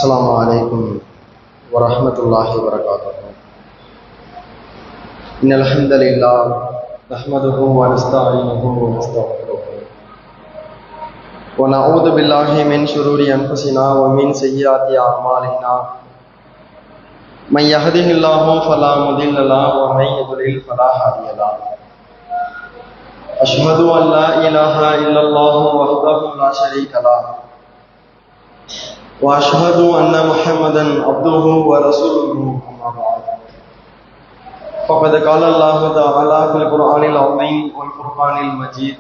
السلام عليكم ورحمة الله وبركاته. إن الحمد لله نحمده ونستعينه ونستغفره ونعوذ بالله من شرور أنفسنا ومن سيئات أعمالنا. من يهده الله فلا مضل له ومن يضلل فلا هادي له. أشهد أن لا إله إلا الله وحده لا شريك له وأشهد أن محمدا عبده ورسوله. أما بعد فقد قال الله تعالى في القرآن العظيم والفرقان المجيد: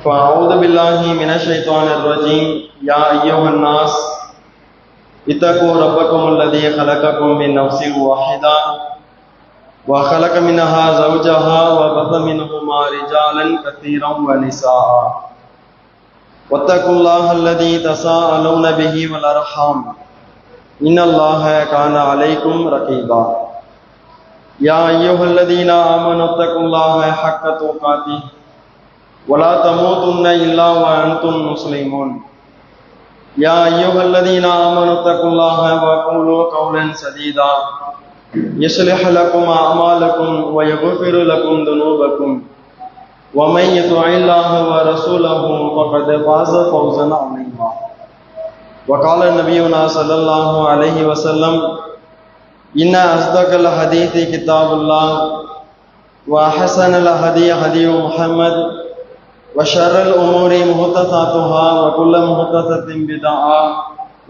فأعوذ بالله من الشيطان الرجيم. يا أيها الناس اتقوا ربكم الذي خلقكم من نفس واحدة وخلق منها زوجها وبث منهما رجالا كثيرا ونساء واتقوا الله الذي تساءلون به والأرحام إن الله كان عليكم رقيبا. يا أيها الذين آمنوا اتقوا الله حق تقاته ولا تموتن إلا وأنتم مسلمون. يا أيها الذين آمنوا اتقوا الله وقولوا قولا سديدا يصلح لكم أعمالكم ويغفر لكم ذنوبكم ومن يطع الله ورسوله فقد فاز فوزا عظيما. وقال نبينا صلى الله عليه وسلم: إن أصدق الحديث كتاب الله وأحسن الهدي هدي محمد وشر الأمور محدثاتها وكل محدثة بدعة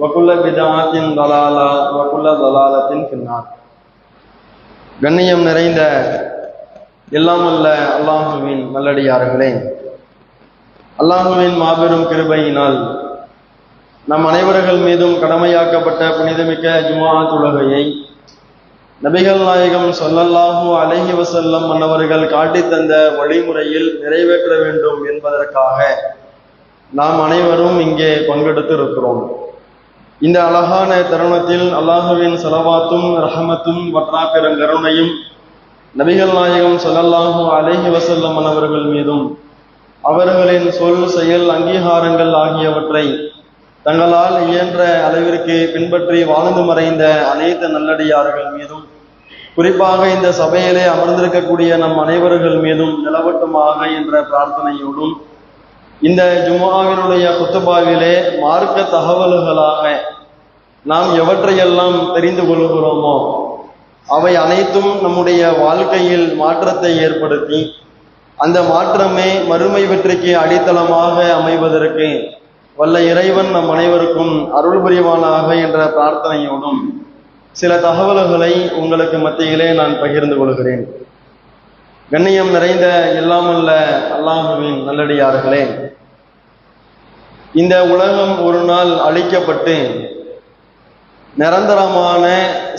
وكل بدعة ضلالة وكل ضلالة في النار. கண்ணியம் நிறைந்த எல்லாம் அல்ல அல்லாஹுவின் நல்லடியார்களே, அல்லாஹுவின் மாபெரும் கிருபையினால் நம் அனைவர்கள் மீதும் கடமையாக்கப்பட்ட புனிதமிக்க ஜும்ஆ தொழுகையை நபிகள் நாயகம் ஸல்லல்லாஹு அலைஹி வஸல்லம் அன்னவர்கள் காட்டித் தந்த வழிமுறையில் நிறைவேற்ற வேண்டும் என்பதற்காக நாம் அனைவரும் இங்கே பங்கெடுத்து இருக்கிறோம். இந்த அழகான தருணத்தில் அல்லாஹுவின் ஸலவாத்தும் ரஹமத்தும் வற்றாப்பெருங்கருணையும் நபிகள் நாயகம் ஸல்லல்லாஹு அலைஹி வஸல்லம் அன்னவர்கள் மீதும் அவர்களின் சொல் செயல் அங்கீகாரங்கள் ஆகியவற்றை தங்களால் இயன்ற அளவிற்கு பின்பற்றி வாழ்ந்து மறைந்த அனைத்து நல்லடியார்கள் மீதும், குறிப்பாக இந்த சபையிலே அமர்ந்திருக்கக்கூடிய நம் அனைவர்கள் மீதும் நிலவட்டுமாக என்ற பிரார்த்தனையோடும், இந்த ஜும்ஆவினுடைய குத்துபாவிலே மார்க்க தகவல்களாக நாம் எவற்றையெல்லாம் தெரிந்து கொள்கிறோமோ அவை அனைத்தும் நம்முடைய வாழ்க்கையில் மாற்றத்தை ஏற்படுத்தி அந்த மாற்றமே மறுமை வெற்றிக்கு அடித்தளமாக அமைவதற்கு வல்ல இறைவன் நம் அனைவருக்கும் அருள் புரிவானாக என்ற பிரார்த்தனையோடும் சில தகவல்களை உங்களுக்கு மத்தியிலே நான் பகிர்ந்து கொள்கிறேன். கண்ணியம் நிறைந்த எல்லாமல்ல அல்லாஹுவின் நல்லடியார்களே, இந்த உலகம் ஒரு நாள் அழிக்கப்பட்டு நிரந்தரமான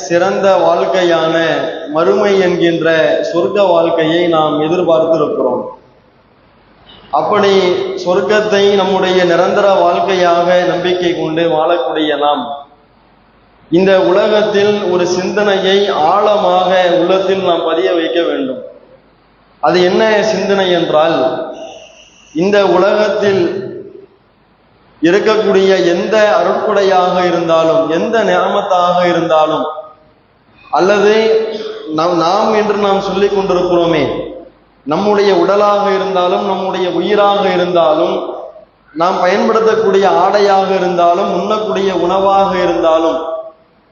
சிறந்த வாழ்க்கையான மறுமை என்கின்ற சொர்க்க வாழ்க்கையை நாம் எதிர்பார்த்திருக்கிறோம். அப்படி சொர்க்கத்தை நம்முடைய நிரந்தர வாழ்க்கையாக நம்பிக்கை கொண்டு வாழக்கூடிய நாம் இந்த உலகத்தில் ஒரு சிந்தனையை ஆழமாக உள்ளத்தில் நாம் பதிய வைக்க வேண்டும். அது என்ன சிந்தனை என்றால், இந்த உலகத்தில் இருக்கக்கூடிய எந்த அருட்கொடையாக இருந்தாலும், எந்த நியாமத்தாக இருந்தாலும், அல்லது நாம் என்று நாம் சொல்லிக் கொண்டிருக்கிறோமே, நம்முடைய உடலாக இருந்தாலும், நம்முடைய உயிராக இருந்தாலும், நாம் பயன்படுத்தக்கூடிய ஆடையாக இருந்தாலும், உண்ணக்கூடிய உணவாக இருந்தாலும்,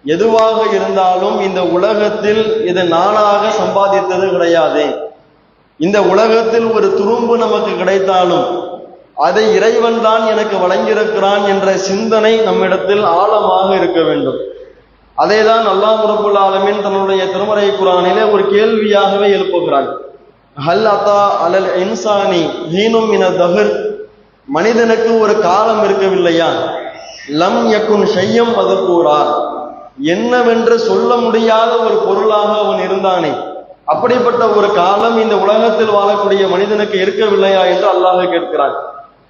எதுவாக இருந்தாலும் இந்த உலகத்தில் இது நானாக சம்பாதித்தது கிடையாது. இந்த உலகத்தில் ஒரு துரும்பு நமக்கு கிடைத்தாலும் அதை இறைவன் தான் எனக்கு வழங்கியிருக்கிறான் என்ற சிந்தனை நம்மிடத்தில் ஆழமாக இருக்க வேண்டும். அதேதான் அல்லாஹ் ரப்புல் ஆலமீன் தன்னுடைய திருமறை குர்ஆனிலே ஒரு கேள்வியாகவே எழுப்புகிறான். ஹல் அத்தா அலல் இன்சானி ஹீனும் மின தஹர், மனிதனுக்கு ஒரு காலம் இருக்கவில்லையா? லம் யகுன் ஷையம் மذ்கூரா, என்னவென்று சொல்ல முடியாத ஒரு பொருளாக அவன் இருந்தானே, அப்படிப்பட்ட ஒரு காலம் இந்த உலகத்தில் வாழக்கூடிய மனிதனுக்கு இருக்கவில்லையா என்று அல்லாஹ் கேட்கிறான்.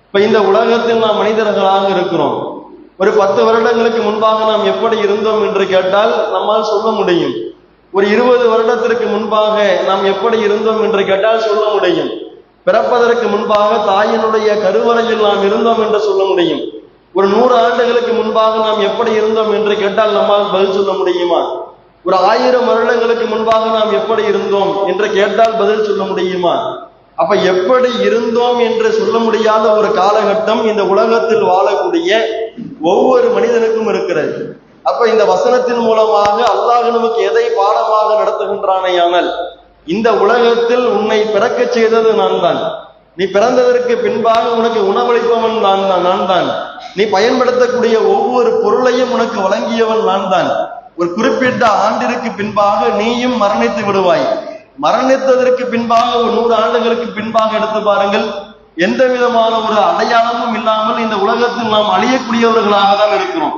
இப்ப இந்த உலகத்தில் நாம் மனிதர்களாக இருக்கிறோம். ஒரு 10 வருடங்களுக்கு முன்பாக நாம் எப்படி இருந்தோம் என்று கேட்டால் நம்மால் சொல்ல முடியும். ஒரு 20 வருடத்திற்கு முன்பாக நாம் எப்படி இருந்தோம் என்று கேட்டால் சொல்ல முடியும். பிறப்பதற்கு முன்பாக தாயினுடைய கருவறையில் நாம் இருந்தோம் என்று சொல்ல முடியும். ஒரு 100 ஆண்டுகளுக்கு முன்பாக நாம் நாம் எப்படி இருந்தோம் என்று கேட்டால் நம்மால் பதில் சொல்ல முடியுமா? ஒரு 1000 வருடங்களுக்கு முன்பாக நாம் எப்படி இருந்தோம் என்று கேட்டால் பதில் சொல்ல முடியுமா? அப்ப எப்படி இருந்தோம் என்று சொல்ல முடியாத ஒரு காலகட்டம் இந்த உலகத்தில் வாழக்கூடிய ஒவ்வொரு மனிதனுக்கும் இருக்கிறது. அப்ப இந்த வசனத்தின் மூலமாக அல்லாஹ் நமக்கு எதை பாடமாக நடத்துகின்றானேயானால், இந்த உலகத்தில் உன்னை பிறக்க செய்தது நான் தான், நீ பிறந்ததற்கு பின்பாக உனக்கு உணவளிப்பவன் நான் தான், நீ பயன்படுத்தக்கூடிய ஒவ்வொரு பொருளையும் உனக்கு வழங்கியவன் நான் தான். ஒரு குறிப்பிட்ட ஆண்டிற்கு பின்பாக நீயும் மரணித்து விடுவாய். மரணித்ததற்கு பின்பாக ஒரு 100 ஆண்டுகளுக்கு பின்பாக எடுத்து பாருங்கள், எந்த விதமான ஒரு அடையாளமும் இல்லாமல் இந்த உலகத்தில் நாம் அழியக்கூடியவர்களாக தான் இருக்கிறோம்.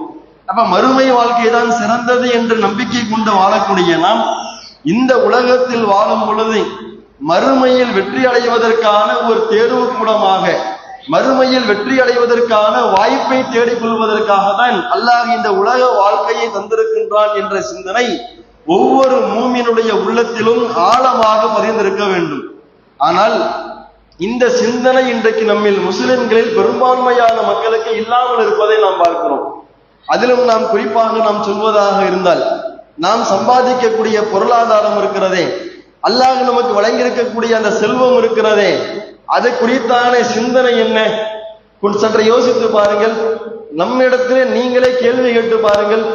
அப்ப மறுமை வாழ்க்கை தான் சிறந்தது என்று நம்பிக்கை கொண்டு வாழக்கூடிய நாம் இந்த உலகத்தில் வாழும் பொழுது மறுமையில் வெற்றி அடைவதற்கான ஒரு தேர்வு கூடமாக, மறுமையில் வெற்றி அடைவதற்கான வாய்ப்பை தேடிக்கொள்வதற்காக தான் அல்லாஹ் இந்த உலக வாழ்க்கையை தந்திருக்கின்றான் என்ற சிந்தனை ஒவ்வொரு மூமினுடைய உள்ளத்திலும் ஆழமாக பதிந்திருக்க வேண்டும். ஆனால் இந்த சிந்தனை இன்றைக்கு நம்மில் முஸ்லிம்களில் பெரும்பான்மையான மக்களுக்கு இல்லாமல் இருப்பதை நாம் பார்க்கிறோம். அதிலும் நாம் குறிப்பாக நாம் சொல்வதாக இருந்தால், நாம் சம்பாதிக்கக்கூடிய பொருளாதாரம் இருக்கிறதே, அல்லாஹ் நமக்கு வழங்கியிருக்கக்கூடிய அந்த செல்வம் இருக்கிறதே, அது குறித்தான சிந்தனை என்ன? சற்று யோசித்து பாருங்கள். நம்மிடத்திலே நீங்களே கேள்வி கேட்டு பாருங்கள்.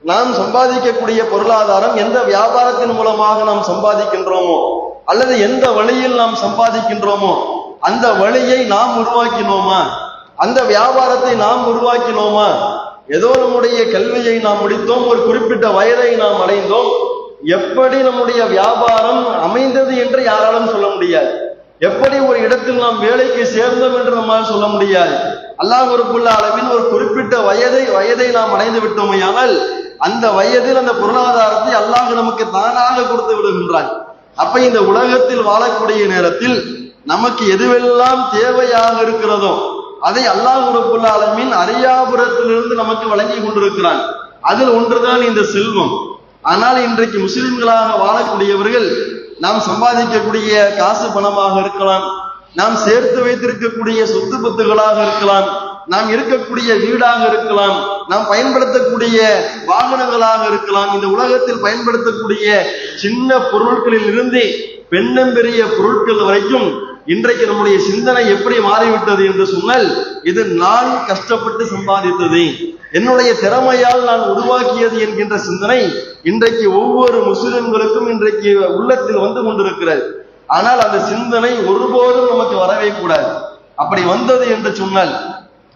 நாம் சம்பாதிக்கக்கூடிய பொருளாதாரம் எந்த வியாபாரத்தின் மூலமாக நாம் சம்பாதிக்கின்றோமோ அல்லது எந்த வழியில் நாம் சம்பாதிக்கின்றோமோ அந்த வழியை நாம் உருவாக்கினோமா? அந்த வியாபாரத்தை நாம் உருவாக்கினோமா? ஏதோ நம்முடைய கல்வியை நாம் முடித்தோம், ஒரு குறிப்பிட்ட வயதை நாம் அடைந்தோம், எப்படி நம்முடைய வியாபாரம் அமைந்தது என்று யாராலும் சொல்ல முடியாது. எப்படி ஒரு இடத்தில் நாம் வேலைக்கு சேர்ந்தோம் என்று நம்மால் சொல்ல முடியாது. அல்லாஹ் ரப்புல் ஆலமீன் ஒரு குறிப்பிட்ட வயதை நாம் அடைந்து விட்டோமையானால் அந்த வயதில் அந்த பொருளாதாரத்தை அல்லாஹ் நமக்கு தானாக கொடுத்து விடுகின்றான். அப்ப இந்த உலகத்தில் வாழக்கூடிய நேரத்தில் நமக்கு எதுவெல்லாம் தேவையாக இருக்கிறதோ அதை அல்லாஹ் ரப்புல் ஆலமீன் அரியாபுரத்திலிருந்து நமக்கு வழங்கி கொண்டிருக்கிறான். அதில் ஒன்றுதான் இந்த செல்வம். ஆனால் இன்றைக்கு முஸ்லிம்களாக வாழக்கூடியவர்கள் நாம் சம்பாதிக்கக்கூடிய காசு பணமாக இருக்கலாம், நாம் சேர்த்து வைத்திருக்கக்கூடிய சொத்து பத்துகளாக இருக்கலாம், நாம் இருக்கக்கூடிய வீடாக இருக்கலாம், நாம் பயன்படுத்தக்கூடிய வாகனங்களாக இருக்கலாம், இந்த உலகத்தில் பயன்படுத்தக்கூடிய சின்ன பொருட்களில் இருந்து பெண்ணம்பெரிய பொருட்கள் வரைக்கும் இன்றைக்கு நம்முடைய சிந்தனை எப்படி மாறிவிட்டது என்று சொன்னால், இது நான் கஷ்டப்பட்டு சம்பாதித்தது, என்னுடைய திறமையால் நான் உருவாக்கியது என்கின்ற சிந்தனை இன்றைக்கு ஒவ்வொரு முஸ்லிம்களுக்கும் இன்றைக்கு உள்ளத்தில் வந்து கொண்டிருக்கிறது. ஆனால் அந்த சிந்தனை ஒருபோதும் நமக்கு வரவே கூடாது. அப்படி வந்தது என்று சொன்னால்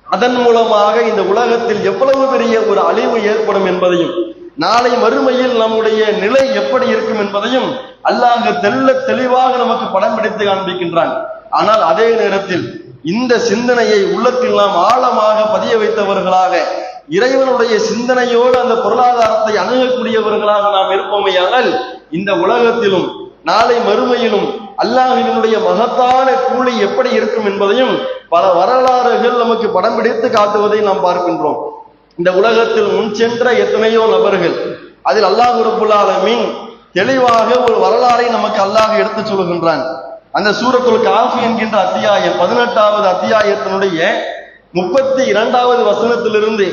அதன் மூலமாக இந்த உலகத்தில் எவ்வளவு பெரிய ஒரு அழிவு ஏற்படும் என்பதையும், நாளை மறுமையில் நம்முடைய நிலை எப்படி இருக்கும் என்பதையும் அல்லாஹ் தெளிவாக நமக்கு படம் பிடித்து காண்பிக்கின்றான். ஆனால் அதே நேரத்தில் இந்த சிந்தனையை உள்ளத்தில் நாம் ஆழமாக பதிய வைத்தவர்களாக, இறைவனுடைய சிந்தனையோடு அந்த பொருளாதாரத்தை அணுகக்கூடியவர்களாக நாம் இருப்போமையானால் இந்த உலகத்திலும் நாளை மறுமையிலும் அல்லாஹ்வினுடைய மகத்தான கூலி எப்படி இருக்கும் என்பதையும் பல வரலாறுகள் நமக்கு படம் பிடித்து காட்டுவதை நாம் பார்க்கின்றோம். இந்த உலகத்தில் முன் சென்ற எத்தனையோ நபர்கள், அதில் அல்லாஹ் ரப்புல் ஆலமீன் தெளிவாக ஒரு வரலாறை நமக்கு அல்லாஹ் எடுத்து சொல்கின்றான். அந்த சூரத்துல் காஃப் என்கின்ற அத்தியாயம் 18வது அத்தியாயத்தினுடைய 32வது வசனத்திலிருந்து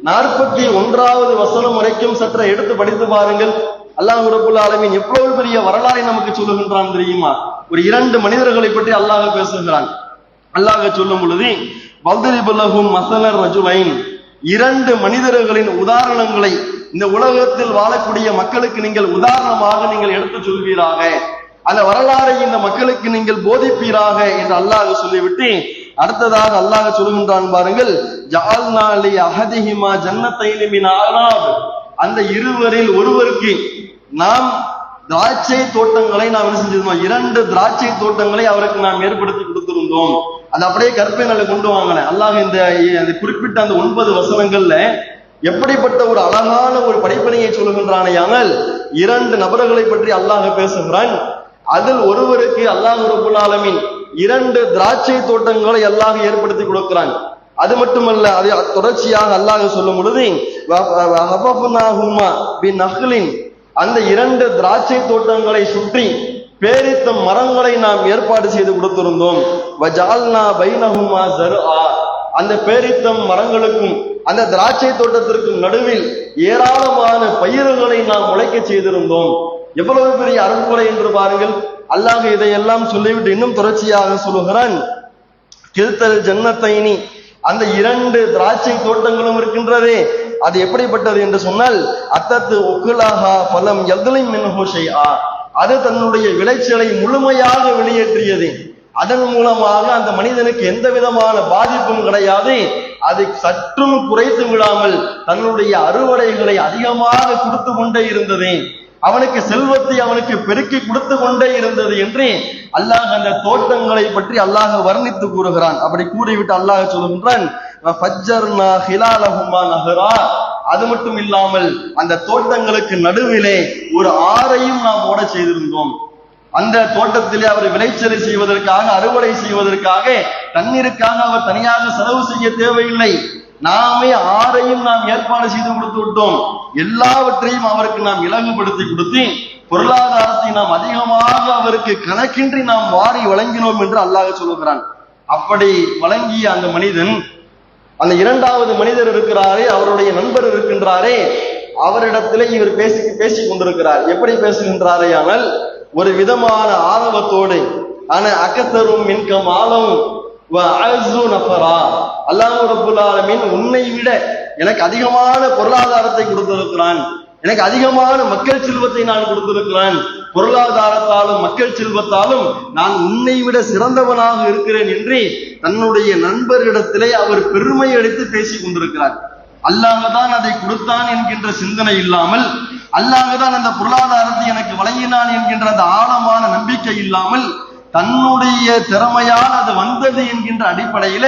41வது வசனம் வரைக்கும் சற்று எடுத்து படித்து பாருங்கள். அல்லாஹ் ரப்புல் ஆலமீன் எவ்வளவு பெரிய வரலாறை நமக்கு சொல்லுகின்றான் தெரியுமா? ஒரு 2 மனிதர்களை பற்றி அல்லாஹ் பேசுகிறான். அல்லாஹ் சொல்லும் பொழுது, வல்தரிபு லஹும் மஸலர் ரஜுலைன், 2 மனிதர்களின் உதாரணங்களை இந்த உலகத்தில் வாழக்கூடிய மக்களுக்கு நீங்கள் உதாரணமாக நீங்கள் எடுத்து சொல்வீராக, அந்த வரலாறை இந்த மக்களுக்கு நீங்கள் போதிப்பீராக என்று அல்லாஹ் சொல்லிவிட்டு அடுத்ததாக அல்லாஹ் சொல்கின்றான் பாருங்கள், ஜஅல்னா லி அஹதிஹிமா ஜன்னத்தைனி மின் அனாப், அந்த இருவரில் ஒருவருக்கு நாம் திராட்சை தோட்டங்களை நாம் என்ன செஞ்சிருந்தோம், 2 திராட்சை தோட்டங்களை அவருக்கு நாம் ஏற்படுத்தி கொடுத்திருந்தோம். அது அப்படியே கற்பனைகளை கொண்டு வாங்கின அல்லாஹ் இந்த குறிப்பிட்ட அந்த 9 வசனங்கள்ல எப்படிப்பட்ட ஒரு அழகான ஒரு படிப்பனையை சொல்லுகின்றானையானால் 2 நபர்களை பற்றி அல்லாஹ் பேசுகிறான். அதில் ஒருவருக்கு அல்லாஹ் ரப்புல் ஆலமீன் 2 திராட்சை தோட்டங்களை அல்லாஹ் ஏற்படுத்தி கொடுக்கிறான். அது மட்டுமல்ல, அதை தொடர்ச்சியாக அல்லாஹ் சொல்லும் பொழுது, அந்த 2 திராட்சை தோட்டங்களை சுற்றி பேரித்த மரங்களை நாம் ஏற்பாடு செய்து கொடுத்திருந்தோம். வஜஅல்னா பைனஹுமா ஸர்ஆ, அந்த பேரித்தம் மரங்களுக்கும் அந்த திராட்சை தோட்டத்திற்கு நடுவில் ஏராளமான பயிர்களை நாம் முளைக்க செய்திருந்தோம். எவ்வளவு பெரிய அருள்கொடை என்று பாருங்கள். அல்லாஹ் இதையெல்லாம் சொல்லிவிட்டு இன்னும் தொடர்ச்சியாக சொல்லுகிறான், கில்தல் ஜன்னத்தைனி, அந்த 2 திராட்சை தோட்டங்களும் இருக்கின்றதே அது எப்படிப்பட்டது என்று சொன்னால், அத்தத்து உக்குலாஹா பலம் எதலின் மின்ஹு ஷைஆ, அது தன்னுடைய விளைச்சலை முழுமையாக வெளியேற்றியது. அதன் மூலமாக அந்த மனிதனுக்கு எந்த விதமான பாதிப்பும் கிடையாது. அதை சற்றும் குறைத்து விடாமல் தன்னுடைய அறுவடைகளை அதிகமாக கொடுத்து கொண்டே இருந்தது. அவனுக்கு செல்வத்தை அவனுக்கு பெருக்கி கொடுத்து கொண்டே இருந்தது என்று அல்லாஹ் அந்த தோட்டங்களை பற்றி அல்லாஹ் வர்ணித்து கூறுகிறான். அப்படி கூறிவிட்டு அல்லாஹ் சொல்லுகின்றான், அது மட்டும் இல்லாமல் அந்த தோட்டங்களுக்கு நடுவிலே ஒரு ஆறையும் நாம் ஓட செய்திருந்தோம். அந்த தோட்டத்திலே அவர் விளைச்சலை செய்வதற்காக, அறுவடை செய்வதற்காக, தண்ணீருக்காக அவர் தனியாக செலவு செய்ய தேவையில்லை. நாமே ஆறையும் நாம் ஏற்பாடு செய்து கொடுத்து விட்டோம். எல்லாவற்றையும் அவருக்கு நாம் இலகுபடுத்தி கொடுத்து பொருளாதாரத்தை நாம் அதிகமாக அவருக்கு கணக்கின்றி நாம் வாரி வழங்கினோம் என்று அல்லாஹ் சொல்லுகிறான். அப்படி வழங்கிய அந்த மனிதன், அந்த 2வது மனிதர் இருக்கிறாரே, அவருடைய நண்பர் இருக்கின்றாரே, அவரிடத்திலே இவர் பேசிக் கொண்டிருக்கிறார். எப்படி பேசுகின்றாரே ஆனால் ஒரு விதமான ஆர்வத்தோடு, ஆனா அக்கத்தரும் மின்கம் ஆலம் அல்லாஹ் ரப்பல் ஆலமீன் உன்னை விட எனக்கு அதிகமான பொருளாதாரத்தை கொடுத்திருக்கிறான், எனக்கு அதிகமான மக்கள் செல்வத்தை நான் கொடுத்திருக்கிறான், பொருளாதாரத்தாலும் மக்கள் செல்வத்தாலும் நான் உன்னை விட சிறந்தவனாக இருக்கிறேன் என்று தன்னுடைய நண்பரிடத்திலே அவர் பெருமை அடித்து பேசிக் கொண்டிருக்கிறார். அல்லாஹ் தான் அதை கொடுத்தான் என்கின்ற சிந்தனை இல்லாமல், அல்லாஹ் தான் அந்த பொருளாதாரத்தை எனக்கு வழங்கினான் என்கின்ற அந்த ஆழமான நம்பிக்கை இல்லாமல், தன்னுடைய திறமையால் அது வந்தது என்கின்ற அடிப்படையில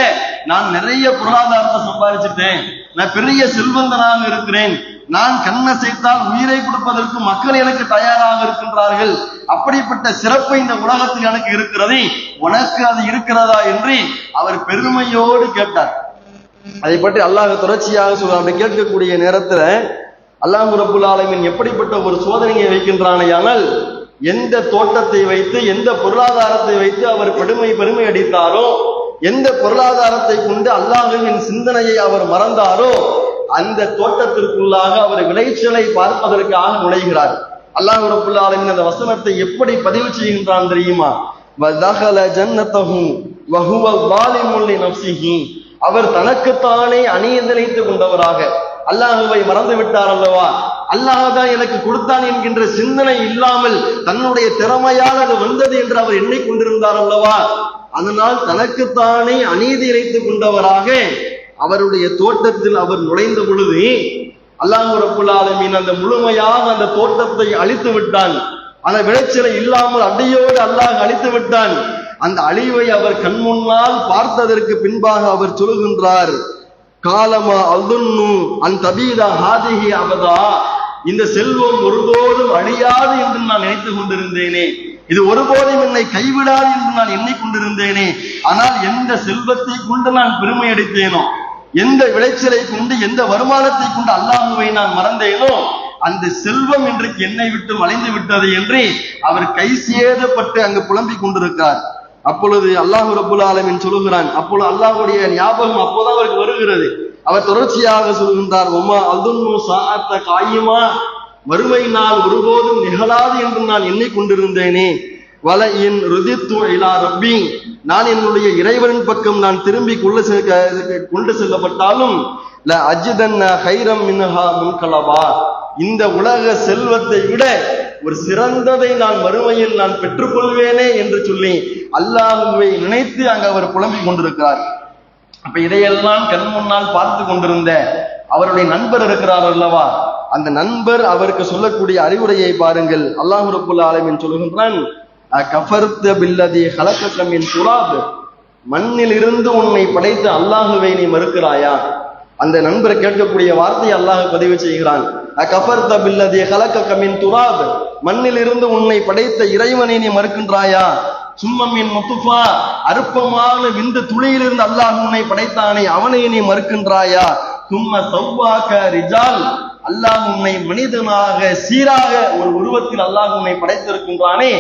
நான் நிறைய பொருளாதாரத்தை சம்பாதிச்சுட்டேன், நான் பெரிய செல்வந்தனாக இருக்கிறேன், நான் கண்ணை சேர்த்தால் உயிரை கொடுப்பதற்கு மக்கள் எனக்கு தயாராக இருக்கின்றார்கள், அப்படிப்பட்ட சிறப்பு இந்த உலகத்தில் எனக்கு இருக்கிறது, உனக்கு அது இருக்கிறதா என்று அவர் பெருமையோடு கேட்டார். அதை பற்றி அல்லாஹ் தொடர்ச்சியாக சொல்ற. அப்படி கேட்கக்கூடிய நேரத்துல அல்லாஹ் ரப்பல் ஆலமீன் எப்படிப்பட்ட ஒரு சோதனையை வைக்கின்றானால், எந்த தோட்டத்தை வைத்து, எந்த பொருளாதாரத்தை வைத்து அவர் பெருமை அடித்தாரோ, எந்த பொருளாதாரத்தை கொண்டு அல்லாஹ்வின் சிந்தனையை அவர் மறந்தாரோ, அந்த தோட்டத்திற்குள்ளாக அவர் விளைச்சலை பார்ப்பதற்காக நுழைகிறார். அல்லாஹ் ரப்பல் ஆலமீன் அந்த வசனத்தை எப்படி பதிவு செய்கின்றான் தெரியுமா? வதகல ஜன்னதஹு வஹுவ ஸாலிமுன் லினஃப்ஸிஹி, அவர் தனக்குத்தானே அநீதி கொண்டவராக, அல்லாஹுவை மறந்து விட்டார் அல்லவா, அல்லாஹ் தான் எனக்கு கொடுத்தான் என்கின்ற சிந்தனை இல்லாமல் தன்னுடைய திறமையால் அது வந்தது என்று அவர் எண்ணிக்கொண்டிருந்தார் அல்லவா, அதனால் தனக்குத்தானே அநீதி இழைத்துக் கொண்டவராக அவருடைய தோட்டத்தில் அவர் நுழைந்த பொழுது அல்லாஹ் ரப்பல் ஆலமீன் அந்த முழுமையாக அந்த தோட்டத்தை அழித்து விட்டான். அந்த விளைச்சலை இல்லாமல் அடியோடு அல்லாஹ் அழித்து விட்டான். அந்த அழிவை அவர் கண் முன்னால் பார்த்ததற்கு பின்பாக அவர் சொல்கின்றார், காலமா அல்துன்னு அன் தபீதா ஹாதிஹி அபதா, இந்த செல்வம் ஒருபோதும் அழியாது என்று நான் நினைத்துக் கொண்டிருந்தேனே, இது ஒருபோதும் என்னை கைவிடாது என்று நான் எண்ணிக்கொண்டிருந்தேனே, ஆனால் எந்த செல்வத்தை கொண்டு நான் பெருமை அடித்தேனோ, எந்த விளைச்சலை கொண்டு, எந்த வருமானத்தை கொண்டு அல்லாஹுவை நான் மறந்தேனோ, அந்த செல்வம் இன்றைக்கு என்னை விட்டு மறைந்து விட்டது என்று அவர் கை சேதப்பட்டு அங்கு புலம்பிக் கொண்டிருக்கிறார். அப்பொழுது அல்லாஹ் ரப்பல் ஆலமீன் சொல்லுகிறான், அப்பொழுது அல்லாஹ்வுடைய ஞாபகம் அப்போதான் அவருக்கு வருகிறது. அவர் தொடர்ச்சியாக சொல்கின்றார், ஒமா அல்துன்னு சாஅத்த காயிமா, வறுமை நாள் ஒருபோதும் நிகழாது என்று நான் எண்ணிக்கொண்டிருந்தேனே, வல இன் ருதித்து இலா ரப்பி, நான் என்னுடைய இறைவனின் பக்கம் நான் திரும்பி கொண்டு செல்லப்பட்டாலும் ல அஜிதன்ன ஹைரம் மின்ஹா முன்கலபா, இந்த உலக செல்வத்தை விட ஒரு சிறந்ததை நான் வறுமையில் நான் பெற்றுக்கொள்வேனே என்று சொல்லி அல்லாஹ்வை நினைத்து அங்கு அவர் புலம்பிக் கொண்டிருக்கிறார். அப்ப இதையெல்லாம் கண் முன்னால் பார்த்து கொண்டிருந்த அவருடைய நண்பர் இருக்கிறார் அல்லவா, அந்த நண்பர் அவருக்கு சொல்லக்கூடிய அறிவுரையை பாருங்கள். அல்லாஹ் ரப்பல் ஆலமீன் சொல்கின்றான், கஃபர்த பில்லதி ஹலகக மின் துராப், மண்ணில் இருந்து உன்னை படைத்த அல்லாஹுவை நீ மறுக்கிறாயா? அந்த நண்பர் கேட்கக்கூடிய வார்த்தையை அல்லாஹ் பதிவு செய்கிறான், கஃபர்த பில்லதி ஹலகக மின் துராப், மண்ணில் இருந்து உன்னை படைத்த இறைவனை நீ மறுக்கின்றாயா? சும்மமின் முத்துஃபா, அற்பமான விந்து துளியிலிருந்து அல்லாஹ் உன்னை படைத்தானே, அவனை நீ மறுக்கின்றாயா? சும்ம சவ்வாக ரிஜால், அல்லாஹ் உன்னை மனிதனாக சீராக ஒரு உருவத்தில் அல்லாஹ் உன்னை படைத்திருக்கின்றானே,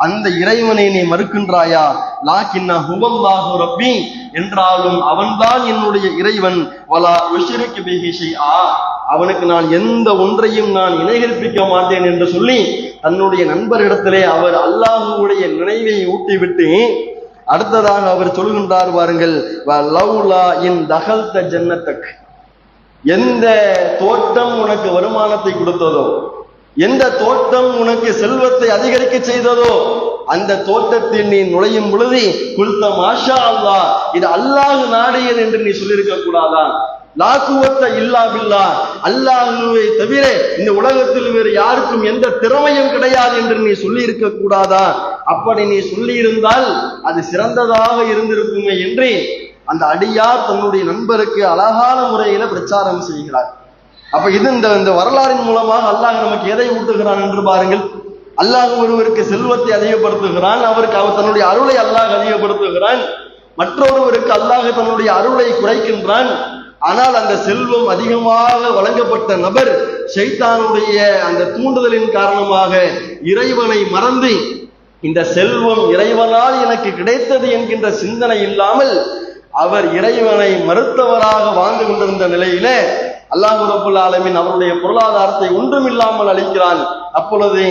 அந்த இறைவனை நீ மறுக்கின்றாயா? லாக்கின்ன ஹுவல்லாஹு ரப்பி, என்றாலும் அவன்தான் என்னுடைய இறைவன். வலா உஷ்ரிகு பிஹி ஷைஆ, அவனுக்கு நான் எந்த ஒன்றையும் நான் இணைகற்பிக்க மாட்டேன் என்று சொல்லி தன்னுடைய நண்பரிடத்திலே அவர் அல்லாஹ்வுடைய நினைவை ஊட்டிவிட்டு அடுத்ததாக அவர் சொல்கின்றார் பாருங்கள், லவ்லா இன் தகல்த ஜன்னத்தக், எந்த தோட்டம் உனக்கு வருமானத்தை கொடுத்ததோ, எந்த தோட்டம் உனக்கு செல்வத்தை அதிகரிக்க செய்ததோ, அந்த தோட்டத்தில் நீ நுழையும் பொழுது குல்த மாஷா அல்லாஹ், இது அல்லாஹ் நாடியது என்று நீ சொல்லியிருக்க கூடாதா? லா குவத்த இல்லா பில்லா, அல்லாஹ்வை தவிர இந்த உலகத்தில் வேறு யாருக்கும் எந்த திறமையும் கிடையாது என்று நீ சொல்லி இருக்க கூடாதா? அப்படி நீ சொல்லி இருந்தால் அது சிறந்ததாக இருந்திருக்குமே என்று அந்த அடியார் தன்னுடைய நண்பருக்கு அழகான முறையில பிரச்சாரம் செய்கிறார். அப்ப இது இந்த வரலாறின் மூலமாக அல்லாஹ் நமக்கு எதை ஊட்டுகிறான் என்று பாருங்கள். அல்லாஹ் ஒருவருக்கு செல்வத்தை அதிகப்படுத்துகிறான், அவருக்கு அவர் தன்னுடைய அருளை அல்லாஹ் அதிகப்படுத்துகிறான். மற்றொருவருக்கு அல்லாஹ் தன்னுடைய அருளை குறைக்கின்றான். ஆனால் அந்த செல்வம் அதிகமாக வழங்கப்பட்ட நபர் ஷைத்தானுடைய அந்த தூண்டுதலின் காரணமாக இறைவனை மறந்து இந்த செல்வம் இறைவனால் எனக்கு கிடைத்தது என்கின்ற சிந்தனை இல்லாமல் அவர் இறைவனை மறுத்தவராக வாழ்ந்து கொண்டிருந்த நிலையில அல்லாஹ் ரப்பல் ஆலமீன் அவருடைய பொருளாதாரத்தை ஒன்றுமில்லாமல் அளிக்கிறான். அப்பொழுது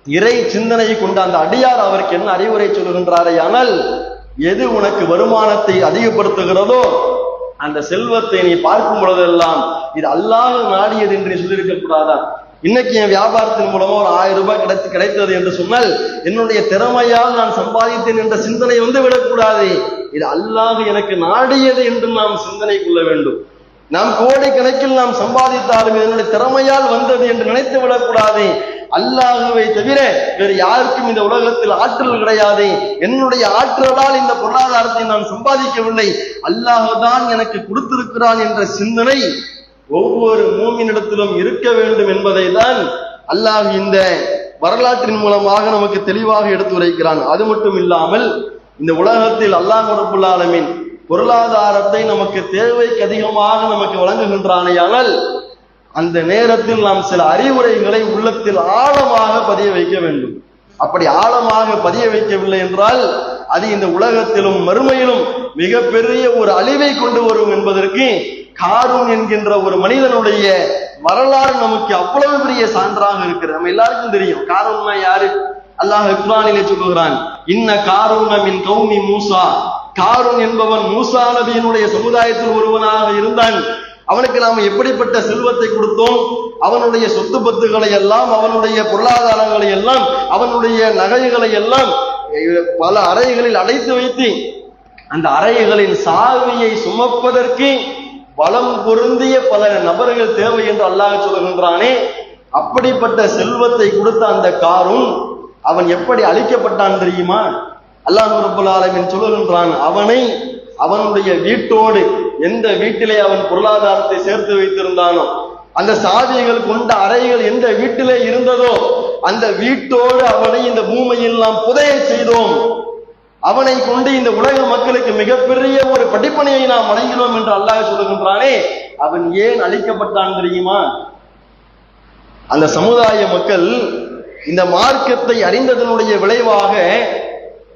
இறை சிந்தனையை கொண்ட அந்த அடியார் அவருக்கு என்ன அறிவுரை சொல்கின்றாரே, ஆனால் எது உனக்கு வருமானத்தை அதிகப்படுத்துகிறதோ அந்த செல்வத்தை நீ பார்க்கும் பொழுதெல்லாம் இது அல்லாஹ் நாடியது என்று சொல்லியிருக்க கூடாதா? இன்னைக்கு என் வியாபாரத்தின் மூலமா ஒரு 1000 ரூபாய் கிடைத்தது என்று சொன்னால் என்னுடைய திறமையால் நான் சம்பாதித்தேன் என்ற சிந்தனை விடக்கூடாது. இது அல்லாஹ் எனக்கு நாடியது என்று நாம் சிந்தனை கொள்ள வேண்டும். நாம் கோடிக்கணக்கில் நாம் சம்பாதித்தாலும் என்னுடைய திறமையால் வந்தது என்று நினைத்து விடக்கூடாது. அல்லாஹ்வை தவிர வேறு யாருக்கும் இந்த உலகத்தில் ஆற்றல் கிடையாது. என்னுடைய ஆற்றலால் இந்த பொருளாதாரத்தை நான் சம்பாதிக்கவில்லை, அல்லாஹ் தான் எனக்கு கொடுத்திருக்கிறான் என்ற சிந்தனை ஒவ்வொரு மூமினிடத்திலும் இருக்க வேண்டும் என்பதை தான் அல்லாஹ் இந்த வரலாற்றின் மூலமாக நமக்கு தெளிவாக எடுத்துரைக்கிறான். அது மட்டும் இல்லாமல் இந்த உலகத்தில் அல்லாஹ் ரப்பல் ஆலமீன் பொருளாதாரத்தை நமக்கு தேவைக்கு அதிகமாக நமக்கு வழங்குகின்றானேயானால் அந்த நேரத்தில் நாம் சில அறிவுரைகளை உள்ளத்தில் ஆழமாக பதிய வைக்க வேண்டும். அப்படி ஆழமாக பதிய வைக்கவில்லை என்றால் அது இந்த உலகத்திலும் மறுமையிலும் மிகப்பெரிய ஒரு அழிவை கொண்டு வரும் என்பதற்கு காரூன் என்கின்ற ஒரு மனிதனுடைய வரலாறு நமக்கு அவ்வளவு பெரிய சான்றாக இருக்கிறது. நம்ம எல்லாருக்கும் தெரியும் காரூன்னா யாரு. அல்லாஹ் குர்ஆனிலே சொல்கிறான், இன்ன காரூன மின் கௌமி மூசா, காரூன் என்பவன் மூசா நபியினுடைய சமுதாயத்தில் ஒருவனாக இருந்தான். அவனுக்கு நாம் எப்படிப்பட்ட செல்வத்தை கொடுத்தோம், அவனுடைய சொத்து பத்துகளை எல்லாம், அவனுடைய பொருளாதாரங்களை எல்லாம், அவனுடைய நகைகளை எல்லாம் பல அறைகளில் அடைத்து வைத்து அந்த அறைகளின் சாவியை சுமப்பதற்கு பலம் பொருந்திய பல நபர்கள் தேவை என்று அல்லாஹ் சொல்கின்றானே, அப்படிப்பட்ட செல்வத்தை கொடுத்த அந்த காரூன் அவன் எப்படி அழிக்கப்பட்டான் தெரியுமா? அல்லாஹ் ரப்பல் ஆலமீன் சொல்கின்றான், அவனை அவனுடைய வீட்டோடு, எந்த வீட்டிலே அவன் பொருளாதாரத்தை சேர்த்து வைத்திருந்தானோ, அந்த சாதிகள் கொண்ட அறைகள் எந்த வீட்டிலே இருந்ததோ அந்த வீட்டோடு அவனை இந்த பூமியில் நாம் புதைய செய்தோம். அவனை கொண்டு இந்த உலக மக்களுக்கு மிகப்பெரிய ஒரு படிப்பனையை நாம் வழங்கினோம் என்று அல்லாஹ் சொல்லுகின்றானே, அவன் ஏன் அழிக்கப்பட்டான் தெரியுமா? அந்த சமுதாய மக்கள் இந்த மார்க்கத்தை அறிந்ததனுடைய விளைவாக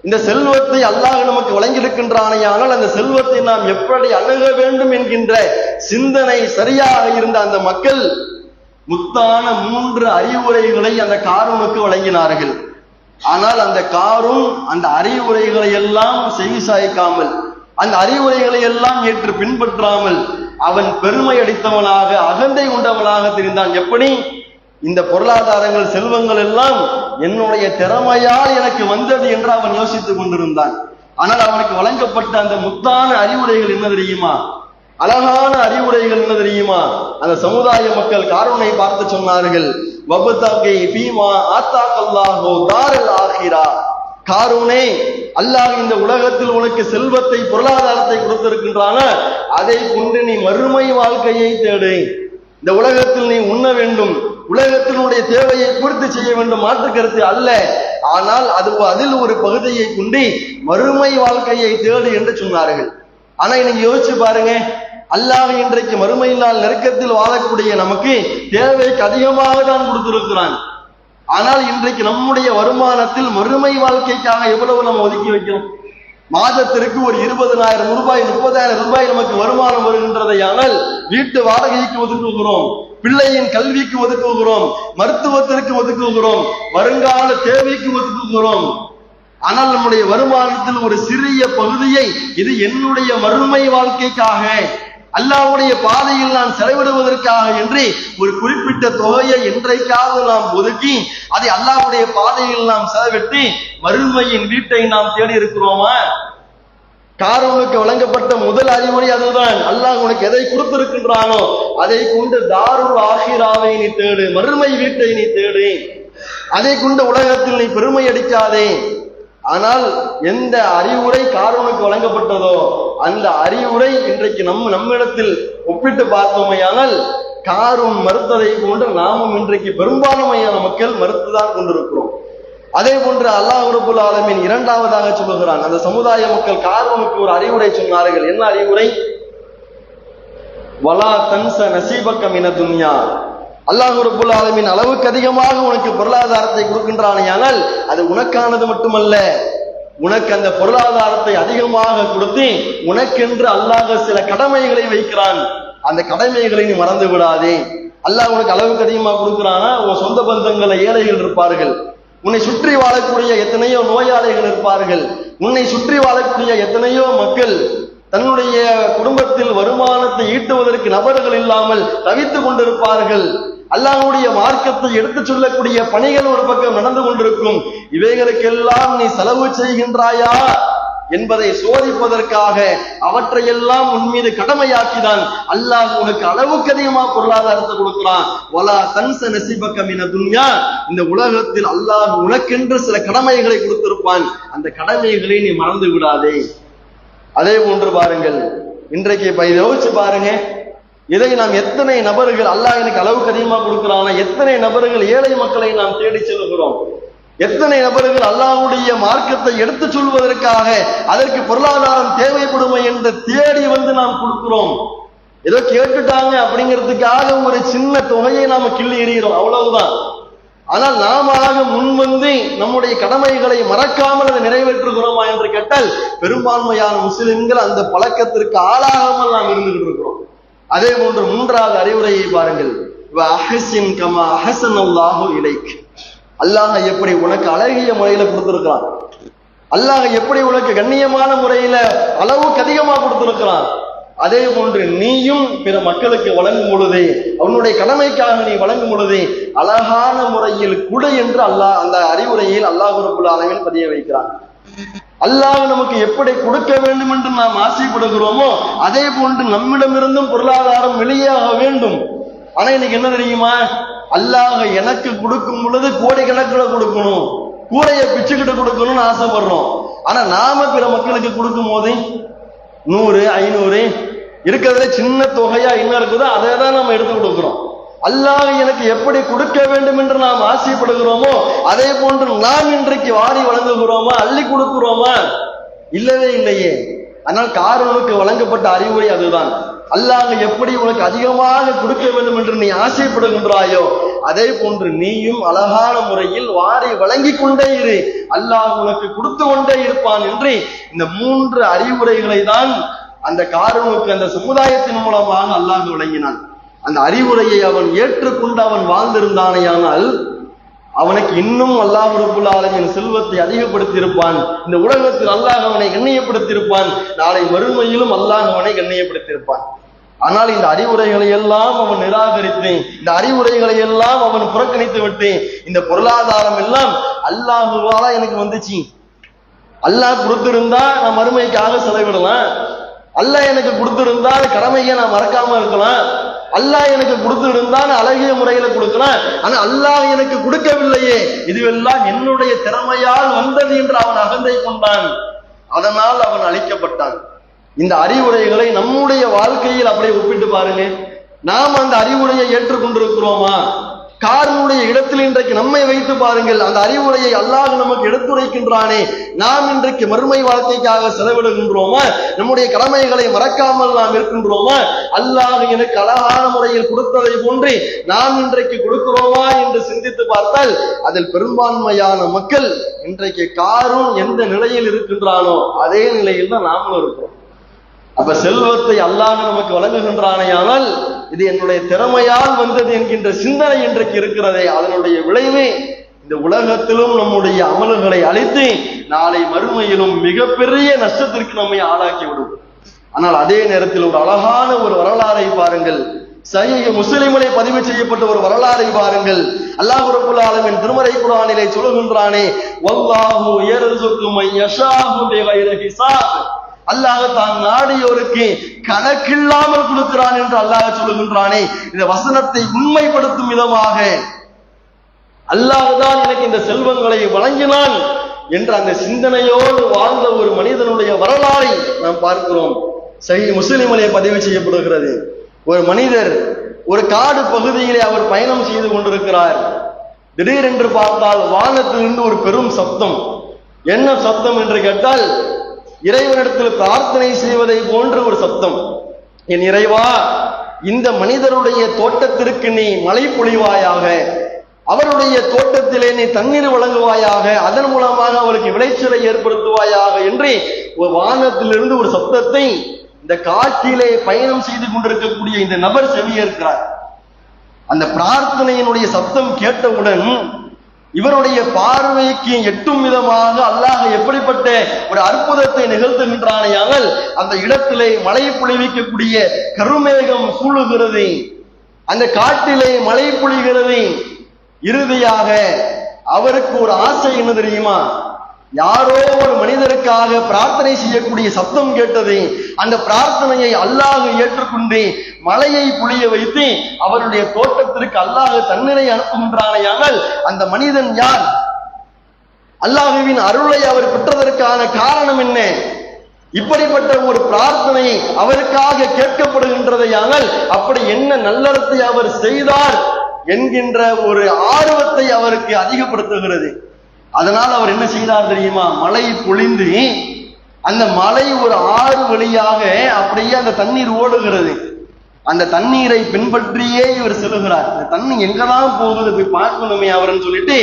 இந்த செல்வத்தை அல்லாஹ் நமக்கு வழங்கியிருக்கின்றானேயானால் அந்த செல்வத்தை நாம் எப்படி அணுக வேண்டும் என்கின்ற சிந்தனை சரியாக இருந்த அந்த மக்கள் முத்தான 3 அறிவுரைகளை அந்த காரூனுக்கு வழங்கினார்கள். ஆனால் அந்த காரூன் அந்த அறிவுரைகளை எல்லாம் செவிசாய்க்காமல், அந்த அறிவுரைகளை எல்லாம் ஏற்று பின்பற்றாமல் அவன் பெருமை அடித்தவனாக, அகந்தை கொண்டவனாக தெரிந்தான். எப்படி? இந்த பொருளாதாரங்கள் செல்வங்கள் எல்லாம் என்னுடைய திறமையால் எனக்கு வந்தது என்று அவன் யோசித்துக் கொண்டிருந்தான். ஆனால் அவனுக்கு வழங்கப்பட்ட அந்த முத்தான அறிவுரைகள் என்ன தெரியுமா? அழகான அறிவுரைகள் என்ன தெரியுமா? அந்த சமுதாய மக்கள் காரூனை பார்த்து சொன்னார்கள், வபதகி ஃபீமா ஆத்தாகல்லாஹு தாரல் ஆகிரா, காரூனே, அல்லாஹ் இந்த உலகத்தில் உனக்கு செல்வத்தை பொருளாதாரத்தை கொடுத்திருக்கின்றான, அதை கொண்டு நீ மறுமை வாழ்க்கையை தேடு. இந்த உலகத்தில் நீ உண்ண வேண்டும், உலகத்தினுடைய தேவையை பூர்த்தி செய்ய வேண்டும், மாற்று கருத்து அல்ல. ஆனால் அதில் ஒரு பகுதியை கொண்டு மறுமை வாழ்க்கையை தேடு என்று சொன்னார்கள். ஆனா இன்னைக்கு யோசிச்சு பாருங்க, அல்லாஹ் இன்றைக்கு மறுமை நாள் நெருக்கத்தில் வாழக்கூடிய நமக்கு தேவைக்கு அதிகமாக தான் கொடுத்திருக்கிறான். ஆனால் இன்றைக்கு நம்முடைய வருமானத்தில் மறுமை வாழ்க்கைக்காக எவ்வளவு நம்ம ஒதுக்கி வைக்கிறோம்? மாதத்திற்கு ஒரு 20,000 ரூபாய் 30,000 ரூபாய் நமக்கு வருமானம் வருகின்றதையானால் வீட்டு வாடகைக்கு ஒதுக்குகிறோம், பிள்ளையின் கல்விக்கு ஒதுக்குகிறோம், மருத்துவத்திற்கு ஒதுக்குகிறோம், வருங்கால தேவைக்கு ஒதுக்குகிறோம். ஆனால் நம்முடைய வருமானத்தில் ஒரு சிறிய பகுதியை இது என்னுடைய மறுமை வாழ்க்கைக்காக, அல்லாஹ்வுடைய பாதையில் நான் செலவிடுவதற்காக என்று ஒரு குறிப்பிட்ட தொகையை என்றைக்காவது நாம் ஒதுக்கி அதை அல்லாஹ்வுடைய பாதையில் நாம் செலவிட்டு மறுமையின் வீட்டை நாம் தேடி இருக்கிறோமா? காரூனுக்கு வழங்கப்பட்ட முதல் அறிவுரை அதுதான். அல்லாஹ் உனக்கு எதை கொடுத்திருக்கின்றானோ அதை கொண்டு தாருல் ஆகிராவை நீ தேடு, மறுமை வீட்டை நீ தேடு. அதை கொண்டு உலகத்தில் நீ பெருமை அடிக்காதே. ஆனால் எந்த அறிவுரை காரூனுக்கு வழங்கப்பட்டதோ அந்த அறிவுரை இன்றைக்கு நம்மிடத்தில் ஒப்பிட்டு பார்த்தோமையானால் காரூன் மறுத்ததை போன்று நாமும் இன்றைக்கு பெரும்பான்மையான மக்கள் மறுத்துதான் கொண்டிருக்கிறோம். அதே போன்று அல்லாஹ் ரப்புல் ஆலமீன் இரண்டாவதாக சொல்லுகிறான், அந்த சமுதாய மக்கள் காரூனுக்கு ஒரு அறிவுரை சொன்னார்கள். என்ன அறிவுரை? வலா தன்ஸ நஸீபக மின துன்யா. அல்லாஹ் ரப்புல் ஆலமீன் அளவுக்கு அதிகமாக உனக்கு பொருளாதாரத்தை கொடுக்கின்றானேயானால் அது உனக்கானது மட்டுமல்ல, உனக்கு அந்த பொருளாதாரத்தை அதிகமாக கொடுத்து உனக்கென்று அல்லாஹ் சில கடமைகளை வைக்கிறான். அந்த கடமைகளை நீ மறந்து விடாதே. அல்லாஹ் உனக்கு அளவுக்கு அதிகமாக கொடுக்கிறானா, உன் சொந்த பந்தங்கள ஏழைகள் இருப்பார்கள், உன்னை சுற்றி வாழக்கூடிய எத்தனையோ நோயாளிகள் இருப்பார்கள், உன்னை சுற்றி வாழக்கூடிய எத்தனையோ மக்கள் தன்னுடைய குடும்பத்தில் வருமானத்தை ஈட்டுவதற்கு நபர்கள் இல்லாமல் தவித்துக் கொண்டிருப்பார்கள். அல்லாஹ்வுடைய மார்க்கத்தை எடுத்துச் சொல்லக்கூடிய பணிகள் ஒரு பக்கம் நடந்து கொண்டிருக்கும். இவைகளுக்கெல்லாம் நீ செலவு செய்கின்றாயா என்பதை சோதிப்பதற்காக அவற்றையெல்லாம் உன் மீது கடமையாக்கிதான் அல்லாஹ் உனக்கு அளவுக்கு அதிகமா பொருளாதாரத்தை கொடுக்கிறான். வலா தன்ஸ நஸீபக மின துன்யா. இந்த உலகத்தில் அல்லாஹ் உனக்கென்று சில கடமைகளை கொடுத்திருப்பான், அந்த கடமைகளை நீ மறந்து விடாதே. அதே போன்று பாருங்கள், இன்றைக்கு யோசிச்சு பாருங்க, இதை நாம் எத்தனை நபர்கள் அல்லாஹ் எனக்கு அளவுக்கு அதிகமா கொடுக்கிறானா, எத்தனை நபர்கள் ஏழை மக்களை நாம் தேடி செல்கிறோம், எத்தனை நபர்கள் அல்லாஹ்வுடைய மார்க்கத்தை எடுத்து சொல்வதற்காக அதற்கு பொருளாதாரம் தேவைப்படுமை என்று தேடி வந்து நாம் கொடுக்கிறோம். ஏதோ கேட்டுட்டாங்க அப்படிங்கிறதுக்காக ஒரு சின்ன தொகையை நாம கிள்ளி எறிகிறோம், அவ்வளவுதான். ஆனால் நாம முன்வந்து நம்முடைய கடமைகளை மறக்காமல் அதை நிறைவேற்றுகிறோமா என்று கேட்டால் பெரும்பான்மையான முஸ்லிம்கள் அந்த பழக்கத்திற்கு ஆளாகாமல் நாம் இருந்துகிட்டு இருக்கிறோம். அதே போன்று மூன்றாவது அறிவுரையை பாருங்கள், அஹ்சின் கமா அஹ்ஸனல்லாஹு இலைக். அல்லாஹ் எப்படி உனக்கு அழகிய முறையில கொடுத்திருக்கிறான், அல்லாஹ் எப்படி உனக்கு கண்ணியமான முறையில அளவுக்கு அதிகமா கொடுத்திருக்கிறான், அதே போன்று நீயும் பிற மக்களுக்கு வழங்கும் பொழுது, அவனுடைய கடமைக்காக நீ வழங்கும் பொழுது அழகான முறையில் கொடு என்று அல்லாஹ் அந்த அறிவுரையில் அல்லாஹ் ரப்புல் ஆலமீன் பதிய வைக்கிறான். அல்லாஹ் நமக்கு எப்படி கொடுக்க வேண்டும் என்று நாம் ஆசைப்படுகிறோமோ அதே போன்று நம்மிடமிருந்தும் பொருளாதாரம் வெளியாக வேண்டும். ஆனா இன்னைக்கு என்ன தெரியுமா, அல்லாஹ் எனக்கு கொடுக்கும் பொழுது கோடிக்கணக்கில் கொடுக்கணும், கூரையை பிச்சுக்கிட்டு கொடுக்கணும்னு ஆசைப்படுறோம். ஆனா நாம பிற மக்களுக்கு கொடுக்கும் போது 100 500 இருக்கிறதுல சின்ன தொகையா என்ன இருக்குதோ அதை தான் நம்ம எடுத்து கொடுக்கிறோம். அல்லாஹ் எனக்கு எப்படி கொடுக்க வேண்டும் என்று நாம் ஆசைப்படுகிறோமோ அதே போன்று நாம் இன்றைக்கு வாரி வழங்குகிறோமா, அள்ளி கொடுக்கிறோமா? இல்லவே இல்லையே. ஆனால் காரூனுக்கு வழங்கப்பட்ட அறிவுரை அதுதான். அல்லாஹ் எப்படி உனக்கு அதிகமாக கொடுக்க வேண்டும் என்று நீ ஆசைப்படுகின்றாயோ அதே போன்று நீயும் அழகான முறையில் வாரி வழங்கி கொண்டே இரு, அல்லாஹ் உனக்கு கொடுத்து கொண்டே இருப்பான் என்று இந்த 3 அறிவுரைகளை தான் அந்த காரூனுக்கு அந்த சமுதாயத்தின் மூலமாக அல்லாஹ் வழங்கினான். அந்த அறிவுரையை அவன் ஏற்றுக்கொண்டு அவன் வாழ்ந்திருந்தானேயானால் அவனுக்கு இன்னும் அல்லாஹ் ரப்புல் ஆலமீன் செல்வத்தை அதிகப்படுத்தி இருப்பான். இந்த உலகத்தில் அல்லாஹ் அவனை கண்ணியப்படுத்தி இருப்பான், நாளை மறுமையிலும் அல்லாஹ் அவனை கண்ணியப்படுத்தி இருப்பான். ஆனால் இந்த அறிவுரைகளை எல்லாம் அவன் நிராகரித்து, இந்த அறிவுரைகளை எல்லாம் அவன் புறக்கணித்து விட்டு, இந்த பொருளாதாரம் எல்லாம் அல்லாஹுவால எனக்கு வந்துச்சு, அல்லாஹ் கொடுத்திருந்தா நான் மறுமைக்காக செலவிடலாம், அல்லாஹ் எனக்கு கொடுத்திருந்தால் கடமையை நான் மறக்காம இருக்கலாம், அல்லாஹ் எனக்கு கொடுத்திருந்தான் அழகிய முறையில கொடுக்கலாம், ஆனா அல்லாஹ் எனக்கு கொடுக்கவில்லையே, இதுவெல்லாம் என்னுடைய திறமையால் வந்தது என்று அவன் அகந்தை கொண்டான். அதனால் அவன் அழிக்கப்பட்டான். இந்த அறிவுரைகளை நம்முடைய வாழ்க்கையில் அப்படியே ஒப்பிட்டு பாருங்க. நாம் அந்த அறிவுரையை ஏற்றுக்கொண்டிருக்கிறோம். இருக்கிறோமா? காரனுடைய இடத்தில் இன்றைக்கு நம்மை வைத்து பாருங்கள். அந்த அறிவுரையை அல்லாஹ் நமக்கு எடுத்துரைக்கின்றானே, நாம் இன்றைக்கு மறுமை வாழ்க்கைக்காக செலவிடுகின்றோமா? நம்முடைய கடமைகளை மறக்காமல் நாம் இருக்கின்றோமா? அல்லாஹ் எனக்கு அழகான முறையில் கொடுத்ததை போன்று நாம் இன்றைக்கு கொடுக்கிறோமா என்று சிந்தித்து பார்த்தால் அதில் பெரும்பான்மையான மக்கள் இன்றைக்கு காரூன் எந்த நிலையில் இருக்கின்றானோ அதே நிலையில் தான் நாமளும் இருக்கிறோம். அப்ப செல்வத்தை அல்லாஹ் நமக்கு வழங்குகின்றானேயானால் இது என்னுடைய திறமையால் வந்தது என்கின்ற சிந்தனை இன்றைக்கு இருக்கிறதே, அதனுடைய விளைவு இந்த உலகத்திலும் நம்முடைய அமல்களை அழித்து நாளை மறுமையிலும் மிகப்பெரிய நஷ்டத்திற்கு நம்மை ஆளாக்கிவிடும். ஆனால் அதே நேரத்தில் ஒரு அழகான ஒரு வரலாறை பாருங்கள். சஹீஹ் முஸ்லிமிலே பதிவு செய்யப்பட்ட ஒரு வரலாறை பாருங்கள். அல்லாஹ் ரப்பல் ஆலமீன் திருமறை குர்ஆனிலே சொல்கின்றானே, வல்லாஹு யர்ஸுகு மன் யஷாஹு பிகைரி ஹிசாப். அல்லாஹ் தான் நாடியோருக்கு கணக்கில்லாமல் கொடுக்கிறான் என்று அல்லாஹ் சொல்லுகின்றானே. இந்த வசனத்தை உண்மைப்படுத்தும் விதமாக அல்லாஹ் தான் எனக்கு இந்த செல்வங்களை வழங்கினான் என்ற அந்த சிந்தனையோடு வாழ்ந்த ஒரு மனிதனுடைய வரலாறை நாம் பார்க்கிறோம். சஹீஹ் முஸ்லிமிலே பதிவு செய்யப்படுகிறது. ஒரு மனிதர் ஒரு காடு பகுதியிலே அவர் பயணம் செய்து கொண்டிருக்கிறார். திடீரென்று பார்த்தால் வானத்திலிருந்து ஒரு பெரும் சப்தம். என்ன சப்தம் என்று கேட்டால், இறைவனிடத்தில் பிரார்த்தனை செய்வதை போன்ற ஒரு சப்தம். என் இறைவா, இந்த மனிதருடைய தோட்டத்திற்கு நீ மழை பொழிவாயாக, அவருடைய தோட்டத்திலே நீ தண்ணீர் வழங்குவாயாக, அதன் மூலமாக அவருக்கு விளைச்சலை ஏற்படுத்துவாயாக என்று ஒரு வானத்திலிருந்து ஒரு சப்தத்தை இந்த காட்டிலே பயணம் செய்து கொண்டிருக்கக்கூடிய இந்த நபர் செவியேற்கிறார். அந்த பிரார்த்தனையினுடைய சப்தம் கேட்டவுடன் இவருடைய பார்வைக்கு எட்டும் விதமாக அல்லாஹ் எப்படிப்பட்ட ஒரு அற்புதத்தை நிகழ்த்துகின்றானால் அந்த இடத்திலே மழை பொழிவிக்கக்கூடிய கருமேகம் சூழுகிறது, அந்த காட்டிலே மழை பொழிகிறது. இறுதியாக அவருக்கு ஒரு ஆசை என்ன தெரியுமா? யாரோ ஒரு மனிதருக்காக பிரார்த்தனை செய்யக்கூடிய சப்தம் கேட்டது. அந்த பிரார்த்தனையை அல்லாஹ் ஏற்றுக்கொண்டு மழையை பொழிய வைத்து அவருடைய தோட்டத்திற்கு அல்லாஹ் தண்ணீரை அனுப்புகின்றானால் அந்த மனிதன் யார்? அல்லாஹுவின் அருளை அவர் பெற்றதற்கான காரணம் என்ன? இப்படிப்பட்ட ஒரு பிரார்த்தனை அவருக்காக கேட்கப்படுகின்றதையானால் அப்படி என்ன நல்லறத்தை அவர் செய்தார் என்கின்ற ஒரு ஆர்வத்தை அவருக்கு அதிகப்படுத்துகிறது. அதனால் அவர் என்ன செய்தார் தெரியுமா? மழை பொழிந்து அந்த மழை ஒரு ஆறு வழியாக அப்படியே அந்த தண்ணீர் ஓடுகிறது. அந்த தண்ணீரை பின்பற்றியே இவர் செல்லுகிறார். இந்த தண்ணி எங்கதான் போகுது போய் பார்க்கணுமே அவர்னு சொல்லிட்டு,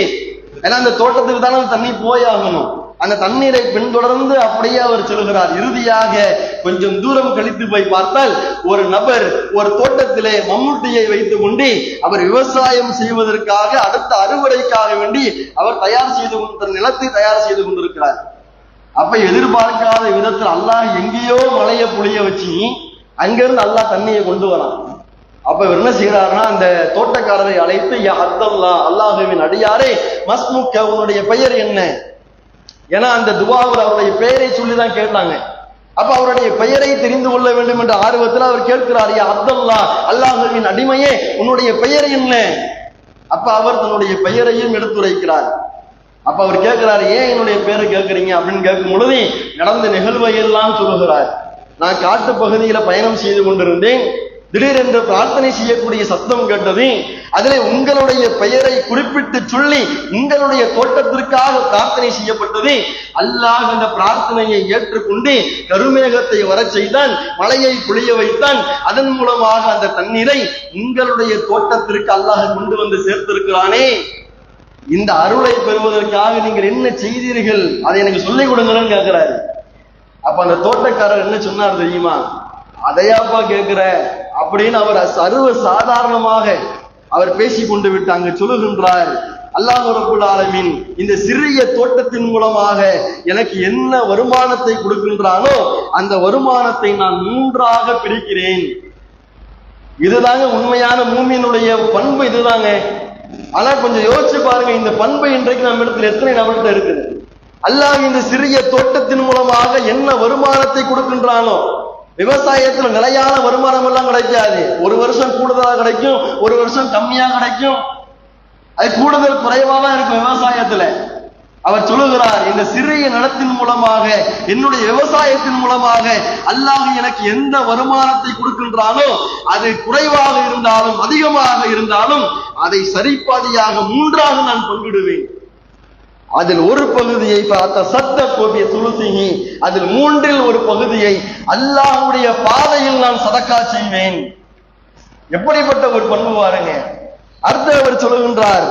ஏன்னா அந்த தோட்டத்துக்கு தானே தண்ணி போயாகணும். அந்த தண்ணீரை பின்தொடர்ந்து அப்படியே அவர் செல்கிறார். இறுதியாக கொஞ்சம் தூரம் கழித்து போய் பார்த்தால் ஒரு நபர் ஒரு தோட்டத்திலே மம்முட்டியை வைத்துக் கொண்டு அவர் விவசாயம் செய்வதற்காக அடுத்த அறுவடைக்காக வேண்டி அவர் தயார் செய்து கொண்ட நிலத்தை தயார் செய்து கொண்டிருக்கிறார். அப்ப எதிர்பார்க்காத விதத்தில் அல்லாஹ் எங்கேயோ மழையை புளிய வச்சு அங்கிருந்து அல்லாஹ் தண்ணியை கொண்டு வரான். அப்ப இவர் என்ன செய்யறாருன்னா, அந்த தோட்டக்காரரை அழைத்து, யா அப்துல்லா, அல்லாஹுவின் அடியாரே, மஸ்முக்க, உன்னுடைய பெயர் என்ன? ஏன்னா அந்த துவாவில் அவருடைய பெயரை சொல்லிதான் கேட்டாங்க. அப்ப அவருடைய பெயரை தெரிந்து கொள்ள வேண்டும் என்ற ஆர்வத்தில் அவர் கேட்கிறார், யா அப்துல்லா, அல்லாஹுவின் அடிமையே, உன்னுடைய பெயர் என்ன? அப்ப அவர் தன்னுடைய பெயரையும் எடுத்துரைக்கிறார். அப்ப அவர் கேட்கிறார், ஏன் என்னுடைய பெயரை கேட்கிறீங்க அப்படின்னு கேட்கும் பொழுது நடந்த நிகழ்வை எல்லாம் சொல்லுகிறார். நான் காட்டு பகுதியில பயணம் செய்து கொண்டிருந்தேன். திடீரென்று பிரார்த்தனை செய்யக்கூடிய சத்தம் கேட்டது. அதிலே உங்களுடைய பெயரை குறிப்பிட்டு சொல்லி உங்களுடைய தோட்டத்திற்காக பிரார்த்தனை செய்யப்பட்டது. அல்லாஹ் அந்த பிரார்த்தனையை ஏற்றுக்கொண்டு கருமேகத்தை வர செய்தான், மழையை பொழிய வைத்தான். அதன் மூலமாக அந்த தண்ணீரை உங்களுடைய தோட்டத்திற்கு அல்லாஹ் கொண்டு வந்து சேர்த்திருக்கிறானே. இந்த அருளை பெறுவதற்காக நீங்கள் என்ன செய்தீர்கள், அதை எனக்கு சொல்லிக் கொடுங்கன்னு கேட்கிறாரு. அப்ப அந்த தோட்டக்காரர் என்ன சொன்னார் தெரியுமா? அதையாப்பா கேட்கிற அப்படின்னு அவர் சர்வ சாதாரணமாக அவர் பேசிக் கொண்டு விட்டு அங்கு சொல்லுகின்றார், அல்லாஹ் ரப்பல் ஆலமீன் இந்த சிறிய தோட்டத்தின் மூலமாக எனக்கு என்ன வருமானத்தை கொடுக்கின்றானோ அந்த வருமானத்தை நான் 3ஆக பிரிக்கிறேன். இதுதாங்க உண்மையான மூமினுடைய பண்பு, இதுதாங்க. ஆனா கொஞ்சம் யோசிச்சு பாருங்க, இந்த பண்பு இன்றைக்கு நம்ம இடத்துல எத்தனை நபர்கிட்ட இருக்குது? அல்லாஹ் இந்த சிறிய தோட்டத்தின் மூலமாக என்ன வருமானத்தை கொடுக்கின்றானோ, விவசாயத்துல நிலையான வருமானம் எல்லாம் கிடைக்காது. ஒரு வருஷம் கூடுதலா கிடைக்கும், ஒரு வருஷம் கம்மியா கிடைக்கும். அது கூடுதல் குறைவா தான் இருக்கும் விவசாயத்துல. அவர் சொல்லுகிறார், இந்த சிறிய நிலத்தின் மூலமாக, என்னுடைய விவசாயத்தின் மூலமாக அல்லாஹ் எனக்கு எந்த வருமானத்தை கொடுக்கின்றானோ அது குறைவாக இருந்தாலும் அதிகமாக இருந்தாலும் அதை சரிபாதியாக மூன்றாக நான் பங்கிடுவேன். அதில் ஒரு பகுதியை பார்த்த சத்த கோபிய துளுசிகி, அதில் மூன்றில் ஒரு பகுதியை அல்லாஹ்வுடைய பாதையில் நான் சதக்கா செய்வேன். எப்படிப்பட்ட ஒரு பண்பு பாருங்க. அடுத்து அவர் சொல்லுகின்றார்,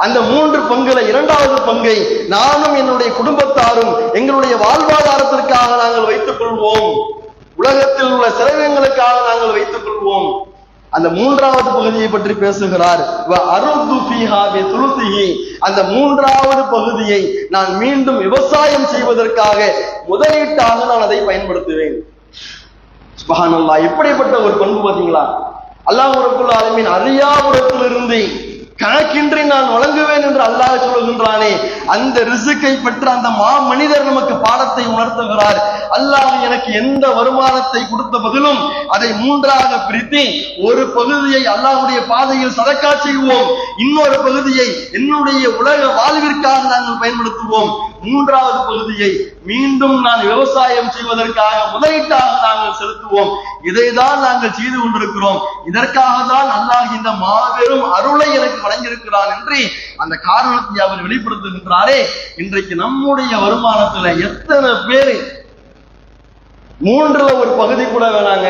அந்த மூன்று பங்குல இரண்டாவது பங்கை நானும் என்னுடைய குடும்பத்தாரும் எங்களுடைய வாழ்வாதாரத்திற்காக நாங்கள் வைத்துக் கொள்வோம், உலகத்தில் உள்ள செலவினங்களுக்காக நாங்கள் வைத்துக் கொள்வோம். அந்த மூன்றாவது பகுதியை பற்றி பேசுகிறார். அந்த மூன்றாவது பகுதியை நான் மீண்டும் விவசாயம் செய்வதற்காக முதலீட்டாக நான் அதை பயன்படுத்துவேன். சுப்ஹானல்லாஹ், எப்படிப்பட்ட ஒரு பண்பு பாத்தீங்களா? அல்லாஹ் ரப்பல் ஆலமீன் அறியாபுரத்திலிருந்து கணக்கின்றி நான் வழங்குவேன் என்று அல்லாஹ் சொல்லுகின்றானே, அந்த ரிசுக்கை பெற்ற அந்த மனிதர் நமக்கு பாடத்தை உணர்த்துகிறார். அல்லாஹ் எனக்கு எந்த வருமானத்தை கொடுத்த பதிலும் அதை மூன்றாக பிரித்து ஒரு பகுதியை அல்லாஹ்வுடைய பாதையில் சதக்கா செய்வோம், இன்னொரு பகுதியை என்னுடைய உலக வாழ்விற்காக நாங்கள் பயன்படுத்துவோம், மூன்றாவது பகுதியை மீண்டும் நான் விவசாயம் செய்வதற்காக முதலீட்டாக நாங்கள் செலுத்துவோம். இதைதான் நாங்கள் செய்து கொண்டிருக்கிறோம். இதற்காக தான் அல்லாஹ் இந்த மாபெரும் அருளை எனக்கு வழங்கியிருக்கிறான் என்று அந்த காரணத்தை அவர் வெளிப்படுத்துகின்றாரே. இன்றைக்கு நம்முடைய வருமானத்துல எத்தனை பேரு மூன்றுல ஒரு பகுதி கூட வேணாங்க,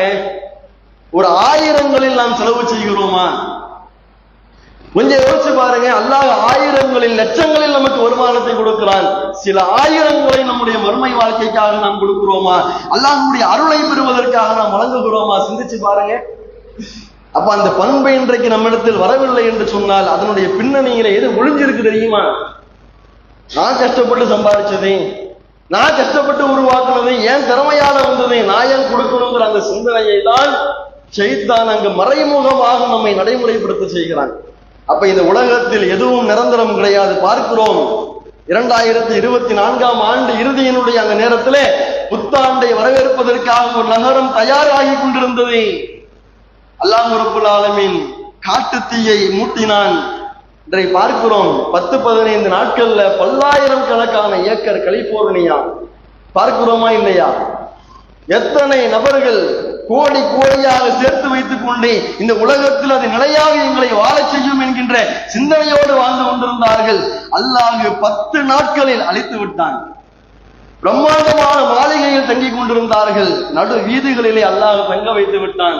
ஒரு ஆயிரங்களில் நாம் செலவு செய்கிறோமா? கொஞ்சம் யோசிச்சு பாருங்க. அல்லாஹ் ஆயிரங்களில் லட்சங்களில் நமக்கு வருமானத்தை கொடுக்கிறான். சில ஆயிரங்களை நம்முடைய மறுமை வாழ்க்கைக்காக நாம் கொடுக்கிறோமா? அல்லாஹ்வுடைய அருளை பெறுவதற்காக நாம் வழங்குகிறோமா? சிந்திச்சு பாருங்க. அப்ப அந்த பண்பை இன்றைக்கு நம்மிடத்தில் வரவில்லை என்று சொன்னால் அதனுடைய பின்னணியில எது ஒளிஞ்சிருக்கு தெரியுமா? நான் கஷ்டப்பட்டு சம்பாதிச்சது, நான் கஷ்டப்பட்டு உருவாக்குனது, ஏன் திறமையால வந்தது, நான் ஏன் கொடுக்கணுங்கிற அந்த சிந்தனையை தான் ஷைத்தான் அங்கு மறைமுகமாக நம்மை நடைமுறைப்படுத்த செய்கிறான். அப்ப இந்த உலகத்தில் எதுவும் நிரந்தரம் கிடையாது. பார்க்கிறோம், 2024ஆம் ஆண்டு இறுதியினுடைய அந்த நேரத்திலே புத்தாண்டை வரவேற்பதற்காக ஒரு நகரம் தயாராகி கொண்டிருந்தது. அல்லாஹ் ரப்பல் ஆலமீன் காட்டு தீயை மூட்டினான். இன்றை பார்க்கிறோம் 10-15 நாட்கள்ல பல்லாயிரம் கணக்கான ஏக்கர் கலிபோர்னியா பார்க்கிறோமா இல்லையா? எத்தனை நபர்கள் கோடி கோடியாக சேர்த்து வைத்துக் கொண்டு இந்த உலகத்தில் அது நிலையாக எங்களை வாழச் செய்யும் என்கின்ற சிந்தனையோடு வாழ்ந்து கொண்டிருந்தார்கள். அல்லாஹ் 10 நாட்களில் அழித்து விட்டான். பிரம்மாண்டமான மாளிகையில் தங்கிக் கொண்டிருந்தார்கள், நடு வீதிகளிலே அல்லாஹ் தங்க வைத்து விட்டான்.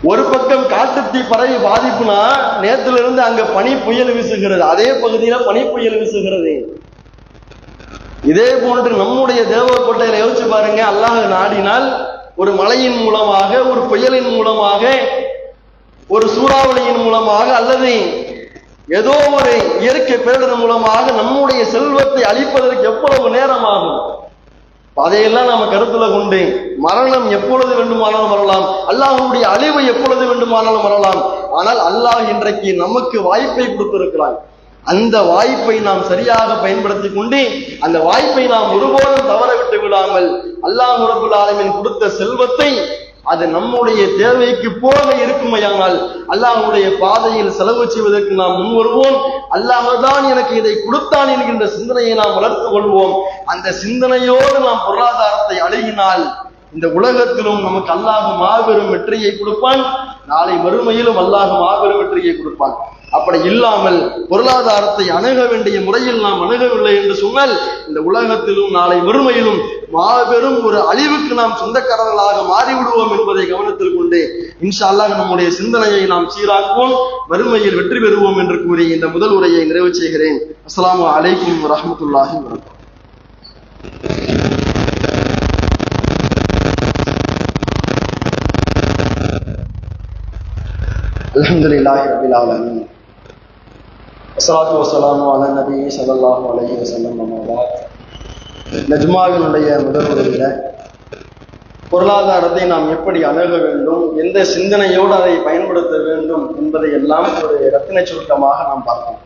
ஒரு பக்கம் காட்டுத்தீ பரவி பாதிப்புனா நேற்றிலிருந்து அங்க பனி புயல் வீசுகிறது, அதே பகுதியில பனி புயல் வீசுகிறது. இதே போன்று நம்முடைய தேவக்கோட்டையில யோசிச்சு பாருங்க. அல்லாஹ் நாடினால் ஒரு மழையின் மூலமாக, ஒரு புயலின் மூலமாக, ஒரு சூறாவளியின் மூலமாக அல்லது ஏதோ ஒரு இயற்கை பேரிடர் மூலமாக நம்முடைய செல்வத்தை அழிப்பதற்கு எவ்வளவு நேரம் ஆகும்? அதையெல்லாம் நாம கருத்துல கொண்டு மரணம் எப்பொழுது வேண்டுமானாலும் வரலாம், அல்லாஹ்வுடைய அழிவு எப்பொழுது வேண்டுமானாலும் வரலாம். ஆனால் அல்லாஹ் இன்றைக்கு நமக்கு வாய்ப்பை கொடுத்திருக்கிறான். அந்த வாய்ப்பை நாம் சரியாக பயன்படுத்திக் கொண்டு அந்த வாய்ப்பை நாம் ஒருபோதும் தவற விட்டு விடாமல் அல்லாஹ் ரப்பல் ஆலமீன் கொடுத்த செல்வத்தை அது நம்முடைய தேவைக்கு போக இருக்குமையானால் அல்லாஹ்வுடைய பாதையில் செலவு செய்வதற்கு நாம் முன் வருவோம். அல்லாஹ் தான் எனக்கு இதை கொடுத்தான் என்கின்ற சிந்தனையை நாம் வளர்த்துக் கொள்வோம். அந்த சிந்தனையோடு நாம் பொருளாதாரத்தை அணுகினால் இந்த உலகத்திலும் நமக்கு அல்லாஹ் மாபெரும் வெற்றியை கொடுப்பான், நாளை மறுமையிலும் அல்லாஹ் மாபெரும் வெற்றியை கொடுப்பான். அப்படி இல்லாமல் பொருளாதாரத்தை அணுக வேண்டிய முறையில் நாம் அணுகவில்லை என்று சொன்னால் இந்த உலகத்திலும் நாளை மறுமையிலும் மாபெரும் ஒரு அழிவுக்கு நாம் சொந்தக்காரர்களாக மாறிவிடுவோம் என்பதை கவனத்தில் கொண்டு இன்ஷா அல்லாஹ் நம்முடைய சிந்தனையை நாம் சீராக்குவோம், மறுமையில் வெற்றி பெறுவோம் என்று கூறி இந்த முதல் உரையை நிறைவு செய்கிறேன். அஸ்ஸலாமு அலைக்கும் வரஹ்மத்துல்லாஹி வபரகாத்துஹு. அல்ஹம்துலில்லாஹி ரப்பில் ஆலமீன். வஸ்ஸலாத்து வஸ்ஸலாமு அலா நபி ஸல்லல்லாஹு அலைஹி வஸல்லம். இந்த ஜும்ஆவினுடைய முதல் உரையில பொருளாதாரத்தை நாம் எப்படி அணுக வேண்டும், எந்த சிந்தனையோடு அதை பயன்படுத்த வேண்டும் என்பதை எல்லாம் ஒரு ரத்தின சுருக்கமாக நாம் பார்த்தோம்.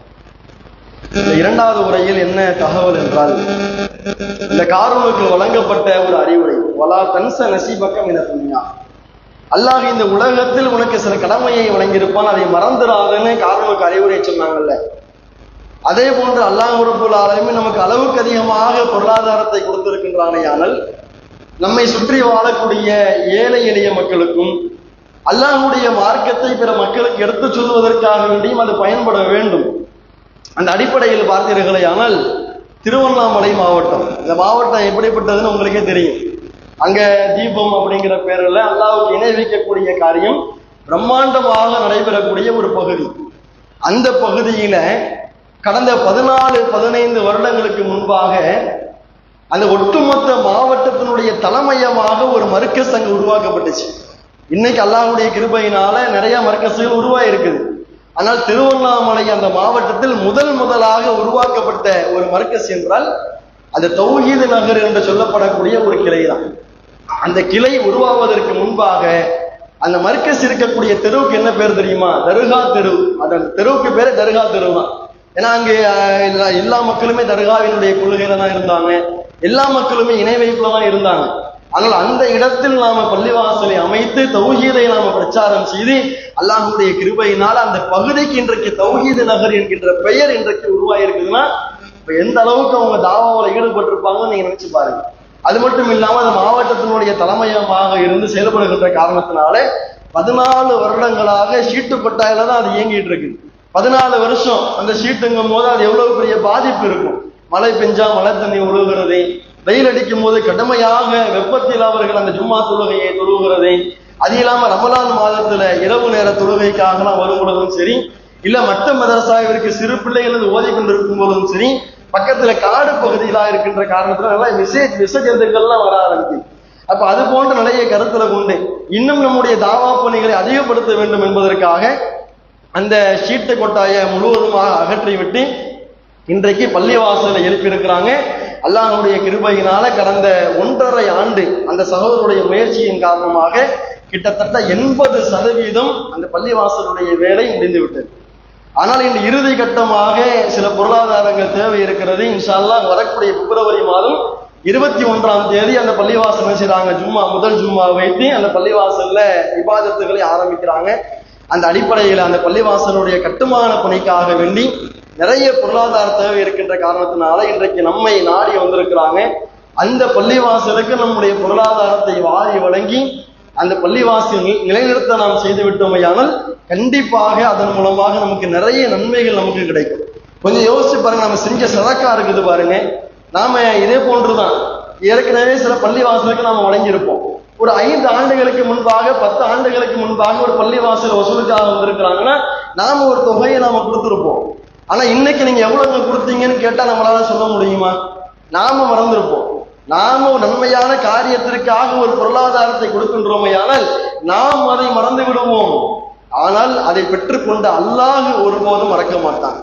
இந்த இரண்டாவது உரையில் என்ன தகவல் என்றால், இந்த காரூனுக்கு வழங்கப்பட்ட ஒரு அறிவுரை, வலா தன்ச நசீபக மின துன்யா, அல்லாஹ் இந்த உலகத்தில் உனக்கு சில கடமையை வழங்கியிருப்பான், அதை மறந்துடாதுன்னு காரணமுக்கு அறிவுரை சொன்னாங்கல்ல. அதே போன்று அல்லாஹ் ரப்பல் ஆலமீன் நமக்கு அளவுக்கு அதிகமாக பொருளாதாரத்தை கொடுத்திருக்கின்றானேயானால் நம்மை சுற்றி வாழக்கூடிய ஏழை எளிய மக்களுக்கும் அல்லாஹ்வுடைய மார்க்கத்தை பிற மக்களுக்கு எடுத்துச் சொல்வதற்காக வேண்டியும் அது பயன்பட வேண்டும். அந்த அடிப்படையில் பார்த்தீர்களேயானால் திருவண்ணாமலை மாவட்டம், இந்த மாவட்டம் எப்படிப்பட்டதுன்னு உங்களுக்கே தெரியும். அங்க தீபம் அப்படிங்கிற பேரில் அல்லாஹ்வுக்கு இணை வைக்கக்கூடிய காரியம் பிரம்மாண்டமாக நடைபெறக்கூடிய ஒரு பகுதி. அந்த பகுதியில கடந்த 14-15 வருடங்களுக்கு முன்பாக அந்த ஒட்டுமொத்த மாவட்டத்தினுடைய தலைமையமாக ஒரு மர்க்கஸ் அங்கு உருவாக்கப்பட்டுச்சு. இன்னைக்கு அல்லாஹ்வுடைய கிருபையினால நிறைய மர்க்கஸ்கள் உருவாகி இருக்குது. ஆனால் திருவண்ணாமலை அந்த மாவட்டத்தில் முதலாக உருவாக்கப்பட்ட ஒரு மர்க்கஸ் என்றால் அது தௌஹீத் நகர் என்று சொல்லப்படக்கூடிய ஒரு கிளை தான். அந்த கிளை உருவாவதற்கு முன்பாக அந்த மர்க்கஸ் இருக்கக்கூடிய தெருவுக்கு என்ன பேர் தெரியுமா? தர்கா தெரு. அந்த தெருவுக்கு பேரு தர்கா தெரு தான். ஏன்னா அங்கே எல்லா மக்களுமே தர்காவினுடைய கொள்கையில தான் இருந்தாங்க, எல்லா மக்களுமே இணை வைப்புல தான் இருந்தாங்க. ஆனால் அந்த இடத்தில் நாம பள்ளிவாசலை அமைத்து தௌஹீதை நாம பிரச்சாரம் செய்து அல்லாஹ்வுடைய கிருபையினால் அந்த பகுதிக்கு இன்றைக்கு தௌஹீத் நகர் என்கின்ற பெயர் இன்றைக்கு உருவாகி இருக்குதுன்னா இப்ப எந்த அளவுக்கு அவங்க தாவாவில் ஈடுபட்டிருப்பாங்கன்னு நீங்க நினைச்சு பாருங்க. அது மட்டும் இல்லாம அந்த மாவட்டத்தினுடைய தலைமையமாக இருந்து செயல்படுகின்ற காரணத்தினால 14 வருடங்களாக ஷீட்டு கொட்டாயில தான் அது இயங்கிட்டு இருக்கு. 14 வருஷம் அந்த ஷீட்டுங்கும் போது அது எவ்வளவு பெரிய பாதிப்பு இருக்கும். மழை பெஞ்சா மழை தண்ணி ஒழுகிறது, வெயில் அடிக்கும் போது கடுமையாக வெப்பத்தில் அவர்கள் அந்த ஜும்மா தொழுகையை தொழுகிறதை, அது இல்லாம ரமலான் மாதத்துல இரவு நேர தொழுகைக்காகலாம் வரும் பொழுதும் சரி, இல்ல மற்ற மதரசாவிற்கு சிறு பிள்ளைகள் ஓதி கொண்டிருக்கும் போதும் சரி, பக்கத்துல காடு பகுதிகளா இருக்கின்ற காரணத்துல நல்லா விஷ ஜந்துக்கள்லாம் வர ஆரம்பிக்குது. அப்ப அது போன்ற நிலையை கருத்துல கொண்டு இன்னும் நம்முடைய தாவா பணிகளை அதிகப்படுத்த வேண்டும் என்பதற்காக அந்த ஷீட்டு கொட்டாயை முழுவதுமாக அகற்றிவிட்டு இன்றைக்கு பள்ளிவாசலை எழுப்பியிருக்கிறாங்க. அல்லாஹ்வுடைய கிருபையினால கடந்த 1.5 ஆண்டு அந்த சகோதரருடைய முயற்சியின் காரணமாக கிட்டத்தட்ட 80% அந்த பள்ளிவாசலுடைய வேலை முடிந்துவிட்டது. ஆனால் இந்த இறுதி கட்டமாக சில பொருளாதாரங்கள் தேவை இருக்கிறது. இன்ஷா அல்லாஹ் வரக்கூடிய பிப்ரவரி மாதம் 21ஆம் தேதி அந்த பள்ளிவாசல் செய்றாங்க. முதல் ஜும்மா வைத்து அந்த பள்ளிவாசல்ல இபாதத்துகளை ஆரம்பிக்கிறாங்க. அந்த அடிப்படையில் அந்த பள்ளிவாசலுடைய கட்டுமான பணிக்காக வேண்டி நிறைய பொருளாதார தேவை இருக்கின்ற காரணத்தினால இன்றைக்கு நம்மை நாடி வந்திருக்கிறாங்க. அந்த பள்ளிவாசலுக்கு நம்முடைய பொருளாதாரத்தை வாரி வழங்கி அந்த பள்ளிவாசல் நிலைநிறுத்த நாம் செய்து விட்டோமையானால் கண்டிப்பாக அதன் மூலமாக நமக்கு நிறைய நன்மைகள் நமக்கு கிடைக்கும். கொஞ்சம் யோசிச்சு பாருங்க, நம்ம செஞ்ச சதக்கா இருக்குது பாருங்க. நாம இதே போன்றுதான் ஏற்கனவே சில பள்ளிவாசலுக்கு நாம வழங்கியிருப்போம். ஒரு 5 ஆண்டுகளுக்கு முன்பாக 10 ஆண்டுகளுக்கு முன்பாக ஒரு பள்ளிவாசல் வசூலுக்காக வந்திருக்கிறாங்கன்னா நாம ஒரு தொகையை நாம கொடுத்துருப்போம். ஆனா இன்னைக்கு நீங்க எவ்வளவு கொடுத்தீங்கன்னு கேட்டா நம்மளால சொல்ல முடியுமா? நாம மறந்திருப்போம். நாம ஒரு நன்மையான காரியத்திற்காக ஒரு பொருளாதாரத்தை கொடுக்கின்றோமையானால் நாம் அதை மறந்து விடுவோம். ஆனால் அதை பெற்றுக்கொண்ட அல்லாஹ் ஒருபோதும் மறக்க மாட்டான்.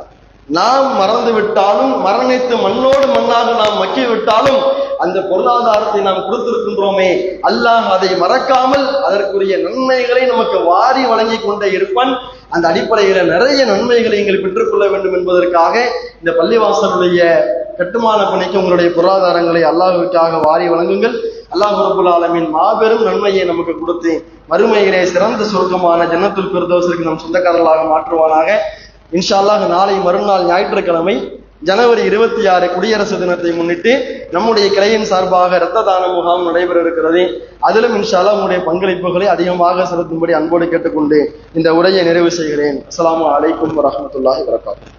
நாம் மறந்து விட்டாலும் மரணித்து மண்ணோடு மண்ணாக நாம் மக்கி விட்டாலும் அந்த பொருளாதாரத்தை நாம் கொடுத்திருக்கின்றோமே, அல்லாஹ் அதை மறக்காமல் அதற்குரிய நன்மைகளை நமக்கு வாரி வழங்கி கொண்டே இருப்பான். அந்த அடிப்படையில நிறைய நன்மைகளை நீங்கள் பெற்றுக்கொள்ள வேண்டும் என்பதற்காக இந்த பள்ளிவாசலுடைய கட்டுமான பணிக்கு உங்களுடைய பொருளாதாரங்களை அல்லாஹ்வுக்காக வாரி வழங்குங்கள். அல்லாஹ் ரப்பல் ஆலமீன் மாபெரும் நன்மையை நமக்கு கொடுத்து மறுமையிலே சிறந்த சொர்க்கமான ஜன்னத்துல் ஃபிர்தௌஸிற்கு நம் சொந்தக்காரர்களாக மாற்றுவானாக. இன்ஷா அல்லாஹ் நாளை மறுநாள் ஞாயிற்றுக்கிழமை ஜனவரி 26 குடியரசு தினத்தை முன்னிட்டு நம்முடைய கிளையின் சார்பாக இரத்த தான முகாம் நடைபெற இருக்கிறது. அதிலும் இன்ஷா அல்லாஹ் உங்களுடைய பங்களிப்புகளை அதிகமாக செலுத்தும்படி அன்போடு கேட்டுக்கொண்டு இந்த உரையை நிறைவு செய்கிறேன். அஸ்ஸலாமு அலைக்கும் வரஹ்மத்துல்லாஹி வபரகாத்துஹு.